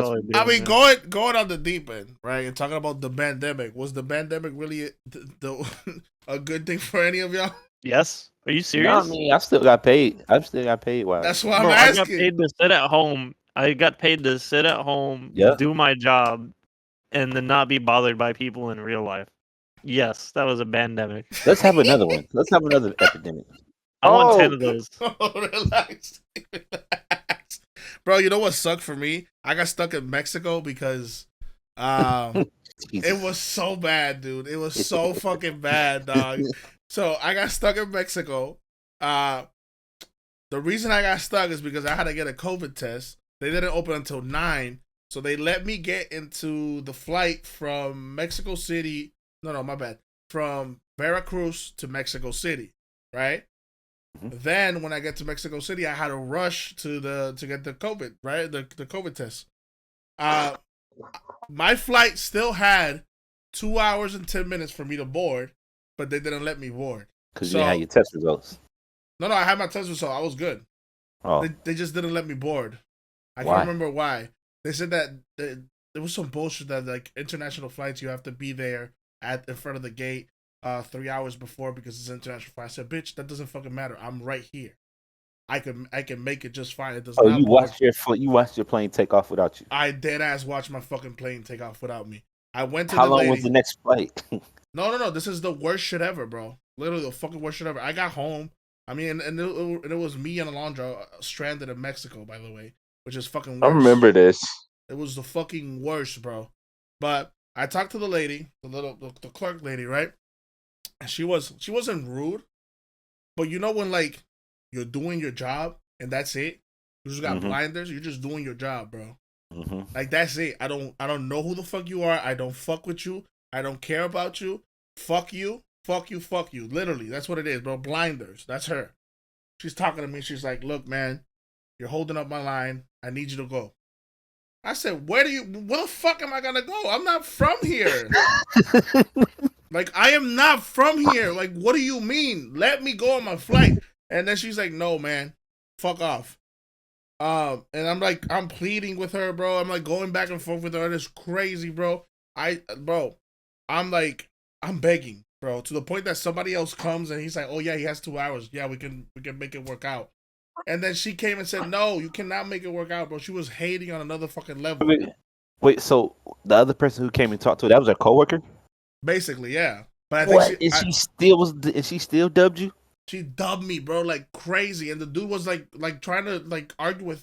Speaker 3: going on the deep end, right? And talking about the pandemic. Was the pandemic really a good thing for any of y'all?
Speaker 4: Yes. Are you serious?
Speaker 2: No, I mean, I still got paid. Wow.
Speaker 3: That's why I'm
Speaker 4: Bro,
Speaker 3: asking.
Speaker 4: I got paid to sit at home. Do my job, and then not be bothered by people in real life. Yes, that was a pandemic.
Speaker 2: Let's have another one. Let's have another epidemic.
Speaker 4: I want 10 of those.
Speaker 3: Relax. Bro, you know what sucked for me? I got stuck in Mexico because it was so bad, dude. It was so fucking bad, dog. So I got stuck in Mexico. The reason I got stuck is because I had to get a COVID test. They didn't open until 9, so they let me get into the flight from Mexico City. No, my bad. From Veracruz to Mexico City, right? Mm-hmm. Then when I get to Mexico City, I had to rush to get the COVID, right? The COVID test. My flight still had 2 hours and 10 minutes for me to board, but they didn't let me board.
Speaker 2: Because you had your test results.
Speaker 3: No, I had my test results. I was good.
Speaker 2: Oh.
Speaker 3: They just didn't let me board. I
Speaker 2: Why?
Speaker 3: can't remember why. They said that there was some bullshit that like international flights, you have to be there in front of the gate 3 hours before because it's international flight. I said, bitch, that doesn't fucking matter. I'm right here. I can make it just fine. It does not.
Speaker 2: You watched your plane take off without you.
Speaker 3: I dead ass watched my fucking plane take off without me. I went to
Speaker 2: How long was the next flight?
Speaker 3: No. This is the worst shit ever, bro. Literally the fucking worst shit ever. I got home. I mean, and it was me and Alondra stranded in Mexico, by the way, which is fucking worse.
Speaker 1: I remember this.
Speaker 3: It was the fucking worst, bro. But I talked to the lady, the clerk lady, right? And she wasn't rude, but you know when like you're doing your job and that's it. You just got blinders. You're just doing your job, bro. Mm-hmm. Like that's it. I don't know who the fuck you are. I don't fuck with you. I don't care about you. Fuck you. Fuck you. Fuck you. Literally, that's what it is, bro. Blinders. That's her. She's talking to me. She's like, "Look, man, you're holding up my line. I need you to go." I said, where the fuck am I gonna go? I'm not from here. Like, I am not from here. Like, what do you mean? Let me go on my flight. And then she's like, no, man, fuck off. And I'm like, I'm pleading with her, bro. I'm like going back and forth with her. It's crazy, bro. I'm begging, bro, to the point that somebody else comes and he's like, oh yeah, he has 2 hours. Yeah, we can make it work out. And then she came and said, no, you cannot make it work out, bro. She was hating on another fucking level.
Speaker 2: Wait, so the other person who came and talked to her, that was her coworker?
Speaker 3: Basically, yeah. But I think
Speaker 2: she still dubbed you?
Speaker 3: She dubbed me, bro, like crazy. And the dude was like trying to like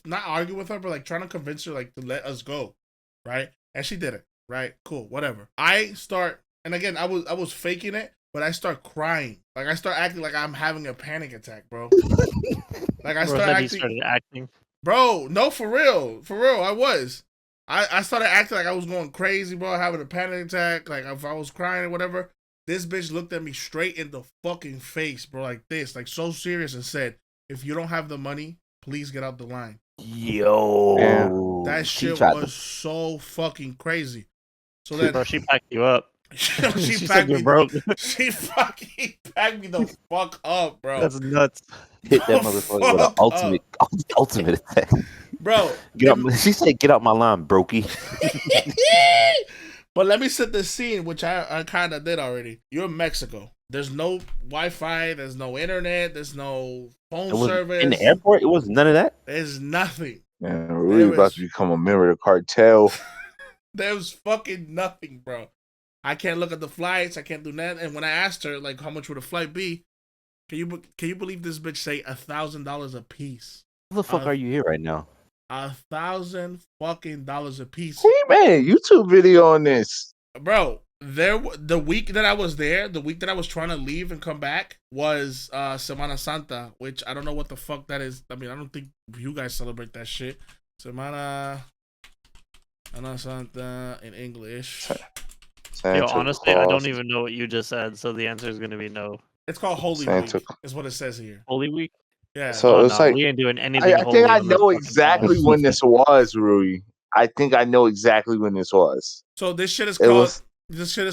Speaker 3: not argue with her, but like trying to convince her like to let us go. Right? And she did it. Right? Cool, whatever. And again, I was faking it, but I start crying. Like I start acting like I'm having a panic attack, bro. Like I started
Speaker 4: acting.
Speaker 3: Bro, no, for real, I was. I started acting like I was going crazy, bro, having a panic attack, like if I was crying or whatever. This bitch looked at me straight in the fucking face, bro, like this, like so serious, and said, "If you don't have the money, please get out the line."
Speaker 2: Yo,
Speaker 3: that shit was so fucking crazy. So then,
Speaker 4: bro, she packed you up.
Speaker 3: she packed me broke. She fucking packed me the fuck up, bro.
Speaker 4: That's nuts.
Speaker 2: Hit that motherfucker with an ultimate attack,
Speaker 3: bro.
Speaker 2: She said, "Get out my line, brokey."
Speaker 3: But let me set the scene, which I kind of did already. You're in Mexico. There's no Wi-Fi. There's no internet. There's no phone
Speaker 2: It was
Speaker 3: service.
Speaker 2: in the airport. It was none of that.
Speaker 3: There's nothing.
Speaker 1: Man, Rudy about
Speaker 3: was-
Speaker 1: to become a member of the cartel.
Speaker 3: There's fucking nothing, bro. I can't look at the flights. I can't do that. And when I asked her, like, how much would a flight be? Can you believe this bitch say $1,000 a piece?
Speaker 2: How the fuck are you here right now?
Speaker 3: $1,000 fucking dollars a piece.
Speaker 1: Hey man, YouTube video on this.
Speaker 3: Bro, the week that I was there, the week that I was trying to leave and come back was Semana Santa, which I don't know what the fuck that is. I mean, I don't think you guys celebrate that shit. Semana Santa in English.
Speaker 4: Yo, honestly, I don't even know what you just said, so the answer is going to be no.
Speaker 3: It's called Holy
Speaker 1: Santa
Speaker 3: Week, is what it says here.
Speaker 4: Holy Week?
Speaker 3: Yeah.
Speaker 1: So it's like
Speaker 4: we ain't doing anything.
Speaker 1: I think I know exactly when this was, Rui. I think I know exactly when this was.
Speaker 3: So this shit is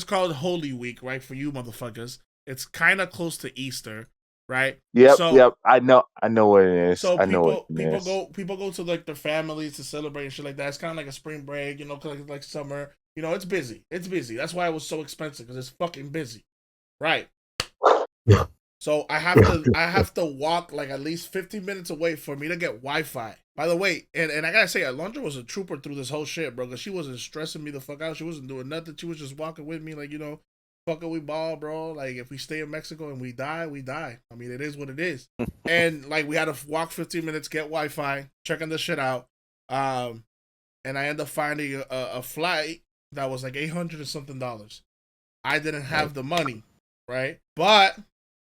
Speaker 3: called Holy Week, right? For you motherfuckers. It's kind of close to Easter, right?
Speaker 1: Yep. I know what it is.
Speaker 3: So
Speaker 1: I know what it is.
Speaker 3: people go to like their families to celebrate and shit like that. It's kind of like a spring break, you know, like summer. You know, it's busy. It's busy. That's why it was so expensive, because it's fucking busy, right? So I have to walk like at least 15 minutes away for me to get Wi-Fi. By the way, and I gotta say, Alondra was a trooper through this whole shit, bro, because she wasn't stressing me the fuck out. She wasn't doing nothing. She was just walking with me, like, you know, fucking we ball, bro. Like, if we stay in Mexico and we die, we die. I mean, it is what it is. And like, we had to walk 15 minutes, get Wi-Fi, checking the shit out. And I ended up finding a flight that was like $800 and something. I didn't have the money, right? But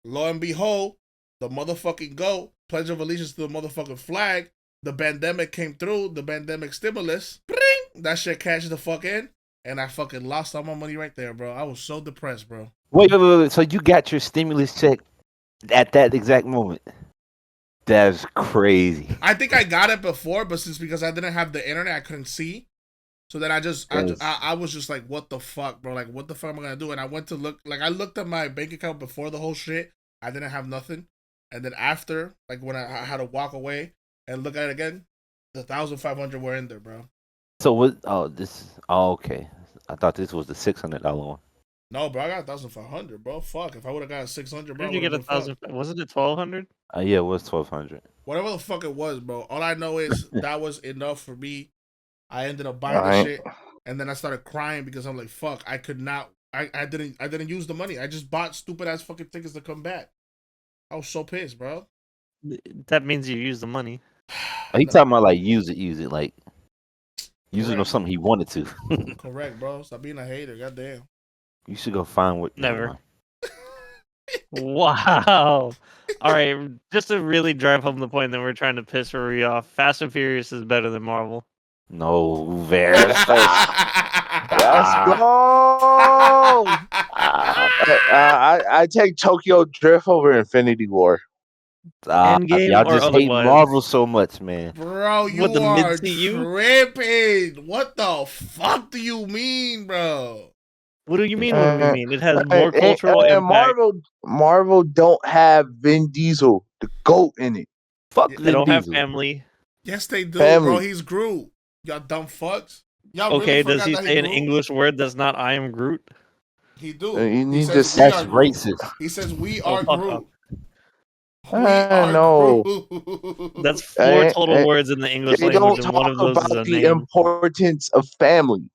Speaker 3: lo and behold, the motherfucking GOAT, Pledge of Allegiance to the motherfucking flag, the pandemic came through, the pandemic stimulus, bring, that shit cashed the fuck in, and I fucking lost all my money right there, bro. I was so depressed, bro.
Speaker 2: Wait. So you got your stimulus check at that exact moment? That's crazy.
Speaker 3: I think I got it before, but because I didn't have the internet, I couldn't see. So then I was just like, what the fuck, bro? Like, what the fuck am I gonna do? And I went to look, like, I looked at my bank account before the whole shit. I didn't have nothing. And then after, like, when I had to walk away and look at it again, the 1,500 were in there, bro.
Speaker 2: So what? Okay. I thought this was the $600 one.
Speaker 3: No, bro, I got 1,500, bro. Fuck, if I would have got 600, bro.
Speaker 4: Did you get 1,000? Wasn't it 1,200?
Speaker 2: Yeah, it was 1,200.
Speaker 3: Whatever the fuck it was, bro. All I know is that was enough for me. I ended up buying the shit, and then I started crying because I'm like, fuck, I could not. I didn't use the money. I just bought stupid ass fucking tickets to come back. I was so pissed, bro.
Speaker 4: That means you used the money.
Speaker 2: Are you talking about like use it like using on something he wanted to?
Speaker 3: Correct, bro. Stop being a hater. Goddamn.
Speaker 2: You should go find what.
Speaker 4: Never. Wow. All right, just to really drive home the point that we're trying to piss Rui off, Fast and Furious is better than Marvel.
Speaker 2: No, very.
Speaker 1: Let's go. I take Tokyo Drift over Infinity War.
Speaker 4: Endgame
Speaker 2: y'all
Speaker 4: or
Speaker 2: just hate
Speaker 4: otherwise?
Speaker 2: Marvel so much, man.
Speaker 3: Bro, you
Speaker 4: What, the
Speaker 3: are
Speaker 4: mid-CU?
Speaker 3: tripping. What the fuck do you mean, bro?
Speaker 4: What do you mean? What do you mean? It has more cultural impact.
Speaker 1: Marvel don't have Vin Diesel, the GOAT, in it.
Speaker 2: Fuck
Speaker 4: They
Speaker 2: Vin
Speaker 4: don't have
Speaker 2: Diesel.
Speaker 4: family.
Speaker 3: Yes, they do,
Speaker 1: Family.
Speaker 3: bro. He's Groot. Y'all dumb fucks. Y'all
Speaker 4: Okay,
Speaker 3: really
Speaker 4: does he
Speaker 3: forgot that
Speaker 4: say an
Speaker 3: Groot?
Speaker 4: English word that's not "I am Groot"?
Speaker 3: He do.
Speaker 1: You
Speaker 3: He
Speaker 1: need
Speaker 3: says,
Speaker 1: to-
Speaker 3: "We
Speaker 2: That's
Speaker 3: are Groot."
Speaker 2: racist.
Speaker 3: He says, "We
Speaker 4: Oh,
Speaker 3: are
Speaker 4: fuck
Speaker 3: Groot."
Speaker 4: up.
Speaker 3: We are
Speaker 1: No.
Speaker 3: Groot.
Speaker 4: That's four total
Speaker 1: and
Speaker 4: words in the English
Speaker 1: They don't
Speaker 4: language, and one
Speaker 1: talk
Speaker 4: of those is a
Speaker 1: about the
Speaker 4: name.
Speaker 1: importance of family.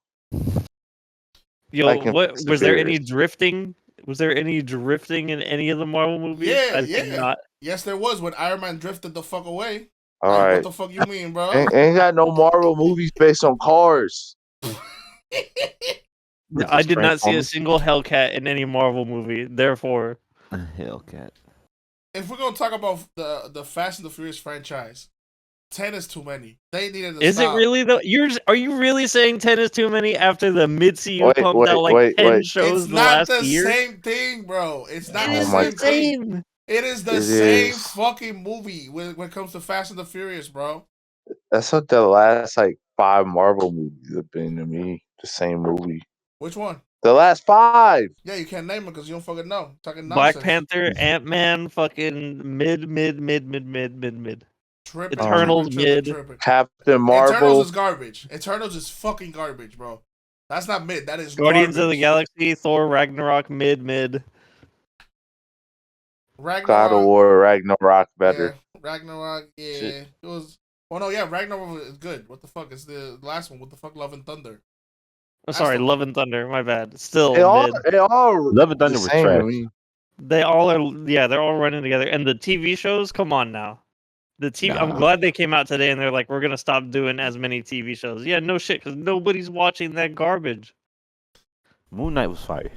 Speaker 4: Yo,
Speaker 1: like in
Speaker 4: what
Speaker 1: Fast
Speaker 4: was
Speaker 1: and
Speaker 4: there any
Speaker 1: Furious.
Speaker 4: drifting? Was there any drifting in any of the Marvel movies?
Speaker 3: Yeah,
Speaker 4: I did
Speaker 3: yeah.
Speaker 4: not.
Speaker 3: Yes, there was when Iron Man drifted the fuck away.
Speaker 1: All
Speaker 3: Like,
Speaker 1: right.
Speaker 3: what the fuck you mean, bro?
Speaker 1: Ain't got no Marvel movies based on cars.
Speaker 4: I did not see a
Speaker 2: Transformers.
Speaker 4: single Hellcat in any Marvel movie. Therefore,
Speaker 2: Hellcat.
Speaker 3: If we're gonna talk about the Fast and the Furious franchise, 10 is too many. They needed to
Speaker 4: is
Speaker 3: stop.
Speaker 4: it really though? Are you really saying 10 is too many after the mid-CU
Speaker 1: Wait,
Speaker 4: pumped out like 10
Speaker 1: wait.
Speaker 4: shows
Speaker 3: It's
Speaker 4: the
Speaker 3: not
Speaker 4: last
Speaker 3: the
Speaker 4: year?
Speaker 3: same thing, bro. It's not
Speaker 4: It
Speaker 3: the
Speaker 4: is
Speaker 1: my
Speaker 3: same
Speaker 4: the
Speaker 3: thing.
Speaker 4: same.
Speaker 3: It is the
Speaker 1: It
Speaker 3: same
Speaker 1: is.
Speaker 3: fucking movie when it comes to Fast and the Furious, bro.
Speaker 1: That's what the last like 5 Marvel movies have been to me. The same movie.
Speaker 3: Which one?
Speaker 1: The last 5.
Speaker 3: Yeah, you can't name it because you don't fucking know. Talking
Speaker 4: Black
Speaker 3: nonsense.
Speaker 4: Panther, Ant-Man, fucking mid.
Speaker 3: Tripping,
Speaker 4: Eternals mid.
Speaker 1: Captain Marvel.
Speaker 3: Eternals is garbage. Eternals is fucking garbage, bro. That's not mid. That is
Speaker 4: Guardians
Speaker 3: garbage.
Speaker 4: of the Galaxy, Thor, Ragnarok, mid.
Speaker 1: God of
Speaker 3: Ragnarok.
Speaker 1: War, Ragnarok
Speaker 3: Yeah,
Speaker 1: better.
Speaker 3: Ragnarok. Yeah,
Speaker 1: Shit.
Speaker 3: it was. Oh no, yeah, Ragnarok is good. What the fuck is the last one? What the fuck, Love and Thunder?
Speaker 4: Oh,
Speaker 3: That's
Speaker 4: sorry,
Speaker 3: the one.
Speaker 4: Love and Thunder. My bad.
Speaker 1: They
Speaker 4: Still
Speaker 1: all
Speaker 4: mid.
Speaker 1: they all
Speaker 2: Love and
Speaker 1: the
Speaker 2: Thunder was
Speaker 1: same to
Speaker 2: trash.
Speaker 1: me.
Speaker 4: They all are. Yeah, they're all running together. And the TV shows. Come on now. The TV. I'm
Speaker 2: Nah.
Speaker 4: glad they came out today, and they're like, we're gonna stop doing as many TV shows. Yeah, no shit, because nobody's watching that garbage.
Speaker 2: Moon Knight was fire.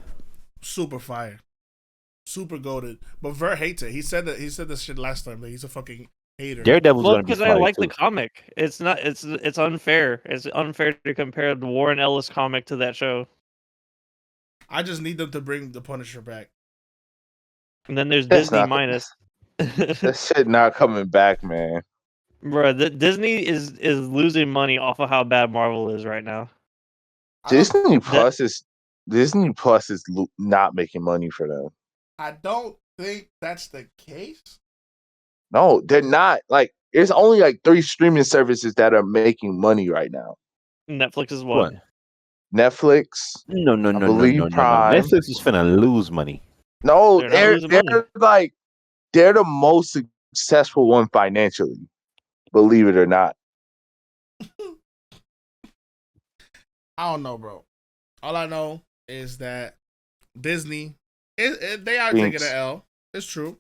Speaker 3: Super fire, super goaded. But Ver hates it. He said this shit last time. That he's a fucking hater.
Speaker 2: Daredevil's
Speaker 4: Well,
Speaker 2: gonna be
Speaker 4: because I
Speaker 2: fire
Speaker 4: like
Speaker 2: too.
Speaker 4: the comic. It's not. It's unfair. It's unfair to compare the Warren Ellis comic to that show.
Speaker 3: I just need them to bring the Punisher back.
Speaker 4: And then there's
Speaker 1: That's
Speaker 4: Disney
Speaker 1: not
Speaker 4: minus.
Speaker 1: that shit not coming back, man.
Speaker 4: Bro, Disney is losing money off of how bad Marvel is right now.
Speaker 1: Disney Plus is not making money for them.
Speaker 3: I don't think that's the case.
Speaker 1: No, they're not. Like, there's only like 3 streaming services that are making money right now.
Speaker 4: Netflix is
Speaker 2: What?
Speaker 4: one.
Speaker 1: Netflix,
Speaker 2: No.
Speaker 1: I believe Prime.
Speaker 2: Netflix is finna lose money.
Speaker 1: No,
Speaker 4: They're not losing money.
Speaker 1: they're the most successful one financially. Believe it or not.
Speaker 3: I don't know, bro. All I know is that Disney, they are taking an L. It's true.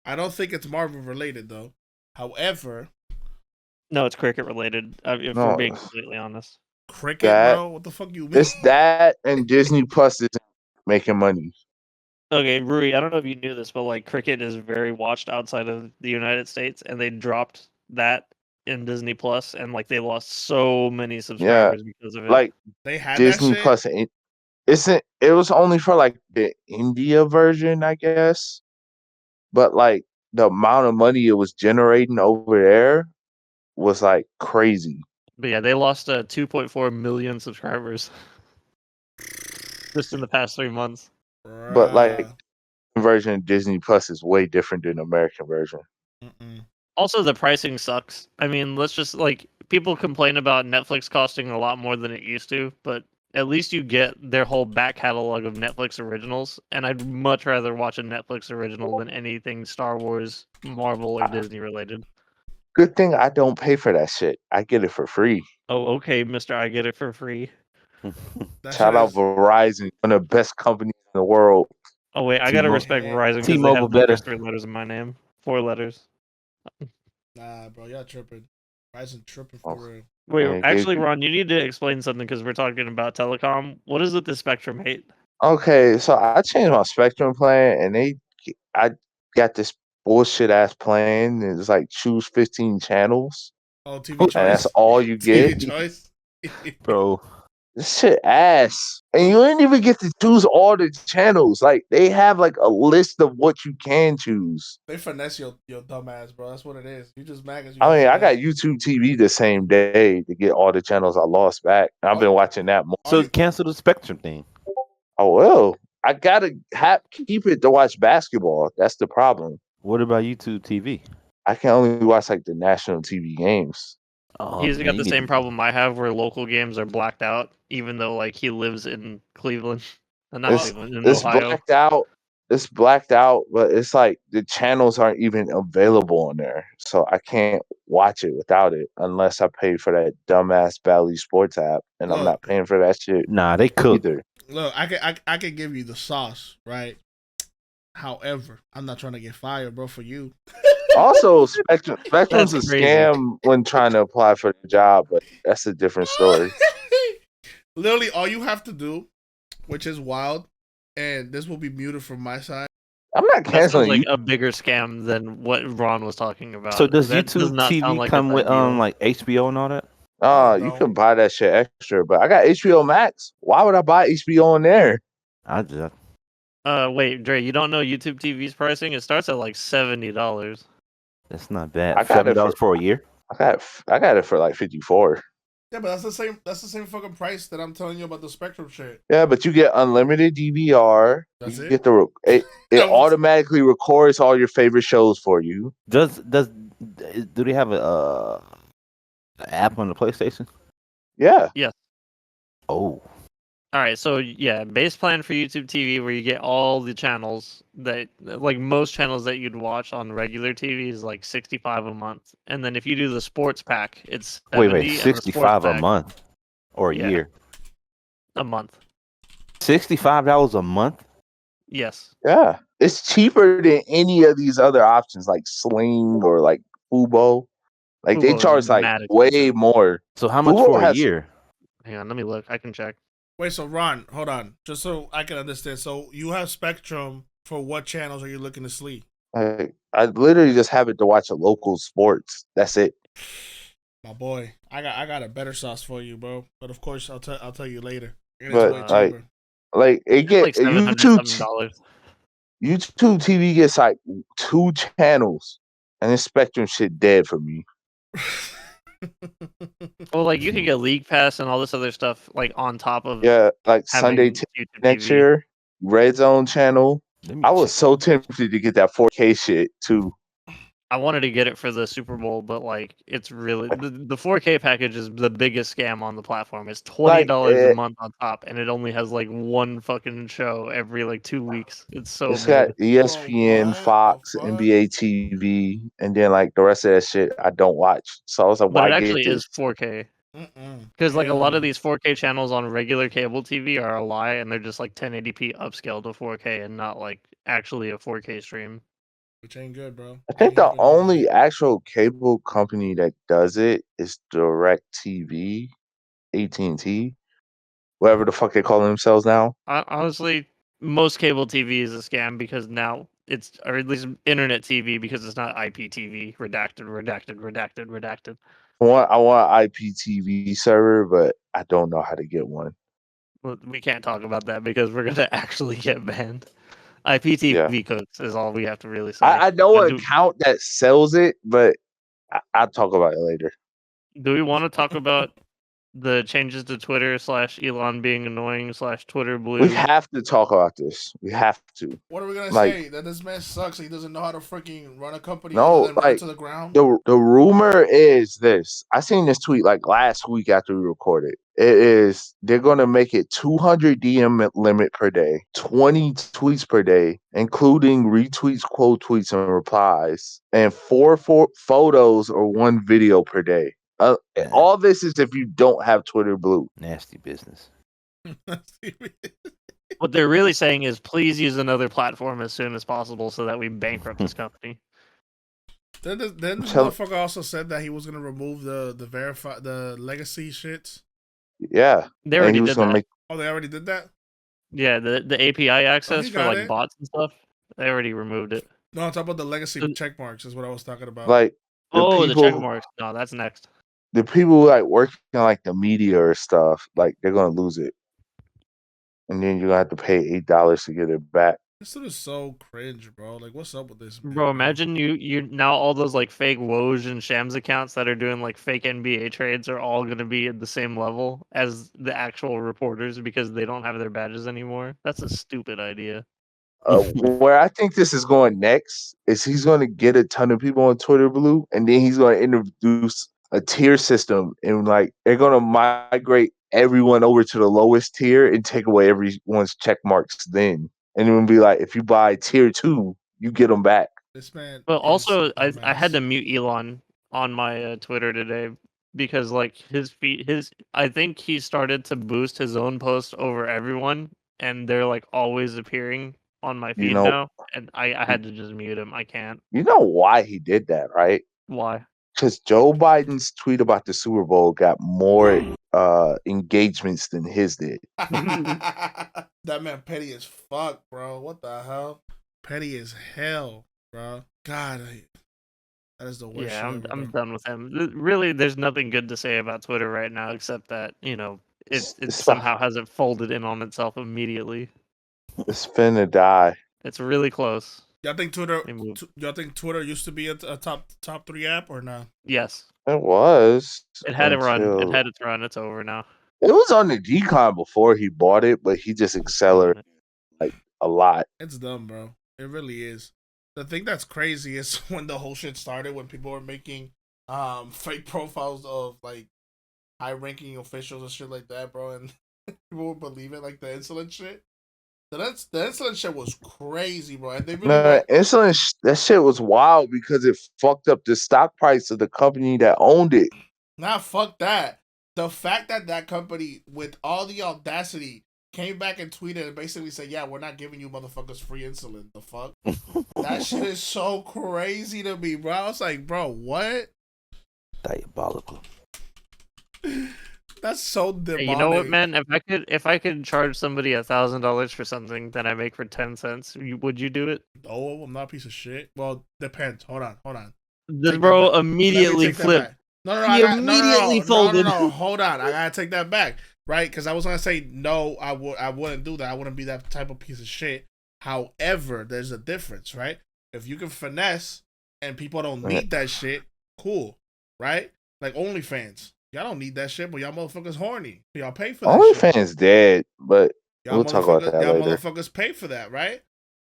Speaker 3: I don't think it's Marvel related though. However,
Speaker 4: No, it's cricket related. If we're being completely honest.
Speaker 3: cricket, bro. What the fuck you mean?
Speaker 1: It's that and Disney Plus isn't making money.
Speaker 4: Okay, Rui, I don't know if you knew this, but like cricket is very watched outside of the United States, and they dropped that in Disney Plus, and like they lost so many subscribers because of it.
Speaker 1: Like
Speaker 3: They had
Speaker 1: Disney
Speaker 3: that shit.
Speaker 1: Plus it was only for like the India version, I guess. But like the amount of money it was generating over there was like crazy.
Speaker 4: But yeah, they lost 2.4 million subscribers just in the past 3 months.
Speaker 1: But like version of Disney Plus is way different than the American version.
Speaker 4: Also, the pricing sucks. I mean, let's just like people complain about Netflix costing a lot more than it used to, but at least you get their whole back catalog of Netflix originals, and I'd much rather watch a Netflix original than anything Star Wars, Marvel, or Disney related.
Speaker 1: Good thing I don't pay for that shit. I get it for free.
Speaker 4: Oh, okay, Mister, I get it for free.
Speaker 1: Shout out Verizon, one of the best companies in the world.
Speaker 4: Oh wait, I gotta respect Verizon because they
Speaker 2: T-Mobile
Speaker 4: have the
Speaker 2: better.
Speaker 4: first 3 letters of my name. 4 letters.
Speaker 3: Nah, bro, y'all tripping. Verizon tripping for real.
Speaker 4: Wait,
Speaker 1: Yeah,
Speaker 4: actually, Ron, you need to explain something because we're talking about telecom. What is with the Spectrum hate?
Speaker 1: Okay, so I changed my Spectrum plan, and I got this bullshit ass plan. It's like choose 15 channels.
Speaker 3: Oh, TV
Speaker 1: And
Speaker 3: choice.
Speaker 1: that's all you get.
Speaker 3: TV choice.
Speaker 2: Bro,
Speaker 1: This shit ass. And you didn't even get to choose all the channels. Like, they have like a list of what you can choose.
Speaker 3: They finesse your dumb ass, bro. That's what it is. You just mad as you.
Speaker 1: I mean, I got YouTube TV the same day to get all the channels I lost back. I've been watching that more.
Speaker 2: so cancel the Spectrum thing.
Speaker 1: Oh well, I gotta keep it to watch basketball. That's the problem.
Speaker 2: What about YouTube TV?
Speaker 1: I can only watch like the national TV games.
Speaker 2: Oh,
Speaker 4: He's
Speaker 2: man,
Speaker 4: got
Speaker 2: you
Speaker 4: the
Speaker 2: need
Speaker 4: same
Speaker 2: to-
Speaker 4: problem I have, where local games are blacked out, even though like he lives in Cleveland, not Cleveland, in
Speaker 1: It's
Speaker 4: Ohio.
Speaker 1: blacked out. It's blacked out, but it's like the channels aren't even available on there, so I can't watch it without it unless I pay for that dumbass Bally Sports app, and I'm not paying for that shit.
Speaker 2: Nah, they cook.
Speaker 1: Either.
Speaker 3: Look, I can give you the sauce, right? However, I'm not trying to get fired, bro, for you.
Speaker 1: Also, Spectrum's a
Speaker 4: That's crazy.
Speaker 1: scam when trying to apply for the job, but that's a different story.
Speaker 3: Literally, all you have to do, which is wild, and this will be muted from my side.
Speaker 1: I'm not
Speaker 4: That sounds
Speaker 1: canceling
Speaker 4: like
Speaker 1: you.
Speaker 4: a bigger scam than what Ron was talking about.
Speaker 2: So does
Speaker 4: That
Speaker 2: YouTube
Speaker 4: not
Speaker 2: TV
Speaker 4: sound like
Speaker 2: come
Speaker 4: it's
Speaker 2: with
Speaker 4: ideal.
Speaker 2: like HBO and all that?
Speaker 1: You can buy that shit extra, but I got HBO Max. Why would I buy HBO on there?
Speaker 2: I just
Speaker 4: Wait, Dre, you don't know YouTube TV's pricing? It starts at like $70.
Speaker 2: that's not bad.
Speaker 1: I got it
Speaker 2: $7 for a year.
Speaker 1: I got it for like 54.
Speaker 3: Yeah, but that's the same fucking price that I'm telling you about the Spectrum shit.
Speaker 1: Yeah, but you get unlimited DVR.
Speaker 3: That's
Speaker 1: you
Speaker 3: it?
Speaker 1: get it automatically records all your favorite shows for you.
Speaker 2: Do they have a app on the PlayStation?
Speaker 1: Yeah.
Speaker 4: Yes.
Speaker 2: Oh,
Speaker 4: All right, so yeah, base plan for YouTube TV where you get all the channels that, like most channels that you'd watch on regular TV is like 65 a month, and then if you do the sports pack, it's
Speaker 2: Wait,
Speaker 4: 70, and the sports
Speaker 2: 65 a
Speaker 4: pack,
Speaker 2: month or a
Speaker 4: yeah,
Speaker 2: year?
Speaker 4: a month.
Speaker 2: $65 a month?
Speaker 4: Yes,
Speaker 1: Yeah, it's cheaper than any of these other options like Sling or like Fubo. Like they
Speaker 4: Fubo is
Speaker 1: charge like
Speaker 4: mad
Speaker 1: way
Speaker 4: expensive.
Speaker 1: more.
Speaker 2: So how much
Speaker 1: Fubo
Speaker 2: for a
Speaker 1: has
Speaker 2: year?
Speaker 4: Hang on, let me look. I can check.
Speaker 3: Wait, so Ron, hold on, just so I can understand. So you have Spectrum for what channels are you looking to sleep?
Speaker 1: like I literally just have it to watch a local sports. That's it.
Speaker 3: My boy, I got a better sauce for you, bro. But of course, I'll tell you later. And it's
Speaker 1: But
Speaker 3: way
Speaker 1: like
Speaker 3: cheaper.
Speaker 1: it
Speaker 4: It's
Speaker 1: get
Speaker 4: like $700
Speaker 1: YouTube TV gets like 2 channels, and this Spectrum shit dead for me.
Speaker 4: Well, like you can get League Pass and all this other stuff like on top of
Speaker 1: Yeah, like Sunday
Speaker 4: having YouTube
Speaker 1: next
Speaker 4: TV.
Speaker 1: year, Red Zone channel.
Speaker 2: Let me
Speaker 1: I was
Speaker 2: check.
Speaker 1: so tempted to get that 4K shit too.
Speaker 4: I wanted to get it for the Super Bowl, but like it's really the 4K package is the biggest scam on the platform. It's
Speaker 1: Like
Speaker 4: $20 a month on top, and it only has like one fucking show every like 2 weeks. It's so
Speaker 1: it's got
Speaker 4: mid.
Speaker 3: Bro,
Speaker 1: ESPN,
Speaker 3: what the
Speaker 1: Fox,
Speaker 3: fuck?
Speaker 1: NBA TV, and then like the rest of that shit I don't watch. So I was like,
Speaker 4: But it
Speaker 1: why get
Speaker 4: actually is
Speaker 1: this?
Speaker 4: 4K
Speaker 3: Mm-mm.
Speaker 4: because like a
Speaker 3: Hell
Speaker 4: lot of
Speaker 3: no.
Speaker 4: these 4K channels on regular cable TV are a lie, and they're just like 1080p upscaled to 4K and not like actually a 4K stream.
Speaker 3: Which ain't good, bro.
Speaker 1: I think
Speaker 3: Ain't
Speaker 1: the
Speaker 3: helping
Speaker 1: only
Speaker 3: nobody.
Speaker 1: actual cable company that does it is DirecTV, AT&T, whatever the fuck they call themselves now.
Speaker 4: Honestly, most cable TV is a scam because now it's, or at least internet TV because it's not IPTV. Redacted, redacted, redacted, redacted.
Speaker 1: I want IPTV server, but I don't know how to get one.
Speaker 4: Well, we can't talk about that because we're gonna actually get banned.
Speaker 1: Yeah,
Speaker 4: IPTV codes is all we have to really say.
Speaker 1: I know
Speaker 4: But
Speaker 1: an account that sells it, but I'll talk about it later.
Speaker 4: do we want to talk about the changes to Twitter / Elon being annoying / Twitter
Speaker 1: We
Speaker 4: blue?
Speaker 1: have to talk about this. We have to.
Speaker 3: What are we gonna
Speaker 1: Like,
Speaker 3: say? That this man sucks. He doesn't know how to freaking run a company other
Speaker 1: no,
Speaker 3: than run it
Speaker 1: like
Speaker 3: to the ground.
Speaker 1: the rumor is this. I seen this tweet like last week after we recorded. It is they're gonna make it 200 DM limit per day, 20 tweets per day, including retweets, quote tweets, and replies, and four photos or one video per day.
Speaker 2: Nah,
Speaker 1: All this is if you don't have Twitter Blue.
Speaker 2: nasty business.
Speaker 4: What they're really saying is please use another platform as soon as possible so that we bankrupt this company.
Speaker 3: Then this
Speaker 1: Tell-
Speaker 3: motherfucker also said that he was gonna remove the legacy shits.
Speaker 1: Yeah,
Speaker 4: They
Speaker 1: and
Speaker 4: already
Speaker 1: he was
Speaker 4: did
Speaker 1: gonna
Speaker 4: that.
Speaker 1: make.
Speaker 3: Oh, they already did that.
Speaker 4: Yeah, the API
Speaker 3: Oh,
Speaker 4: access
Speaker 3: he
Speaker 4: for
Speaker 3: got
Speaker 4: like
Speaker 3: it.
Speaker 4: bots and stuff, they already removed it.
Speaker 3: No, I'm talking about the legacy
Speaker 4: So-
Speaker 3: check marks. Is what I was talking about.
Speaker 1: Like the
Speaker 4: Oh, the check
Speaker 1: people
Speaker 4: marks. No, that's next.
Speaker 1: the people who like working on like the media or stuff, like they're gonna lose it. And then you're gonna have to pay $8 to get it back.
Speaker 3: This dude is so cringe, bro. Like, what's up with this man?
Speaker 4: Bro, imagine you now all those like fake Woj and Shams accounts that are doing like fake NBA trades are all gonna be at the same level as the actual reporters because they don't have their badges anymore. That's a stupid idea.
Speaker 1: Where I think this is going next is he's gonna get a ton of people on Twitter Blue, and then he's gonna introduce a tier system, and like they're gonna migrate everyone over to the lowest tier and take away everyone's check marks. Then, and it would be like if you buy tier 2, you get them back.
Speaker 3: This man
Speaker 4: But
Speaker 3: is
Speaker 4: also,
Speaker 3: a
Speaker 4: I had
Speaker 3: mess.
Speaker 4: to mute Elon on my Twitter today because like his feed, his I think he started to boost his own posts over everyone, and they're like always appearing on my
Speaker 1: You
Speaker 4: feed
Speaker 1: know,
Speaker 4: now, and I had to just mute him. I can't.
Speaker 1: you know why he did that, right?
Speaker 4: Why?
Speaker 1: Because Joe Biden's tweet about the Super Bowl got more engagements than his did.
Speaker 3: That man petty as fuck, bro. What the hell? Petty as hell, bro. God, that is the worst
Speaker 4: Yeah,
Speaker 3: shit
Speaker 4: I'm
Speaker 3: ever,
Speaker 4: I'm
Speaker 3: bro.
Speaker 4: done with him. Really, there's nothing good to say about Twitter right now except that
Speaker 1: It's,
Speaker 4: it
Speaker 1: it's,
Speaker 4: somehow hasn't folded in on itself immediately.
Speaker 1: it's finna die.
Speaker 4: It's really close.
Speaker 3: Y'all think Twitter?
Speaker 4: They moved.
Speaker 3: Y'all think Twitter used to be a top 3 app or not?
Speaker 4: Yes,
Speaker 1: It was
Speaker 4: it had a run. It
Speaker 1: until
Speaker 4: had its run. It's over now.
Speaker 1: it was on the decon before he bought it, but he just
Speaker 4: I'm still on
Speaker 1: accelerated
Speaker 4: it.
Speaker 1: like a lot.
Speaker 3: It's dumb, bro. It really is. The thing that's crazy is when the whole shit started, when people were making fake profiles of like high ranking officials and shit like that, bro. And People would believe it, like the insulin shit. So the insulin shit was crazy, bro. And they really
Speaker 1: No,
Speaker 3: went.
Speaker 1: insulin. That shit was wild because it fucked up the stock price of the company that owned it.
Speaker 3: Nah, fuck that. The fact that that company, with all the audacity, came back and tweeted and basically said, "Yeah, we're not giving you motherfuckers free insulin." The fuck? That shit is so crazy to me, bro. I was like, bro, what?
Speaker 2: Diabolical.
Speaker 3: That's so demonic.
Speaker 4: Hey, you know what, man? If I could charge somebody $1,000 for something that I make for 10 cents, would you do it?
Speaker 3: Oh, I'm not a piece of shit. Well, depends. Hold on.
Speaker 4: This
Speaker 3: Take
Speaker 4: bro
Speaker 3: that back.
Speaker 4: immediately
Speaker 3: Let me take that
Speaker 4: flipped.
Speaker 3: back. No,
Speaker 4: He immediately folded.
Speaker 3: No. Hold on. I gotta take that back, right? Because I was gonna say no. I wouldn't do that. I wouldn't be that type of piece of shit. However, there's a difference, right? If you can finesse and people don't need that shit, cool, right? Like OnlyFans. Y'all don't need that shit, but y'all motherfuckers horny. Y'all pay for that shit.
Speaker 1: OnlyFans dead, but
Speaker 3: Y'all
Speaker 1: we'll talk about that
Speaker 3: y'all
Speaker 1: later.
Speaker 3: motherfuckers pay for that, right?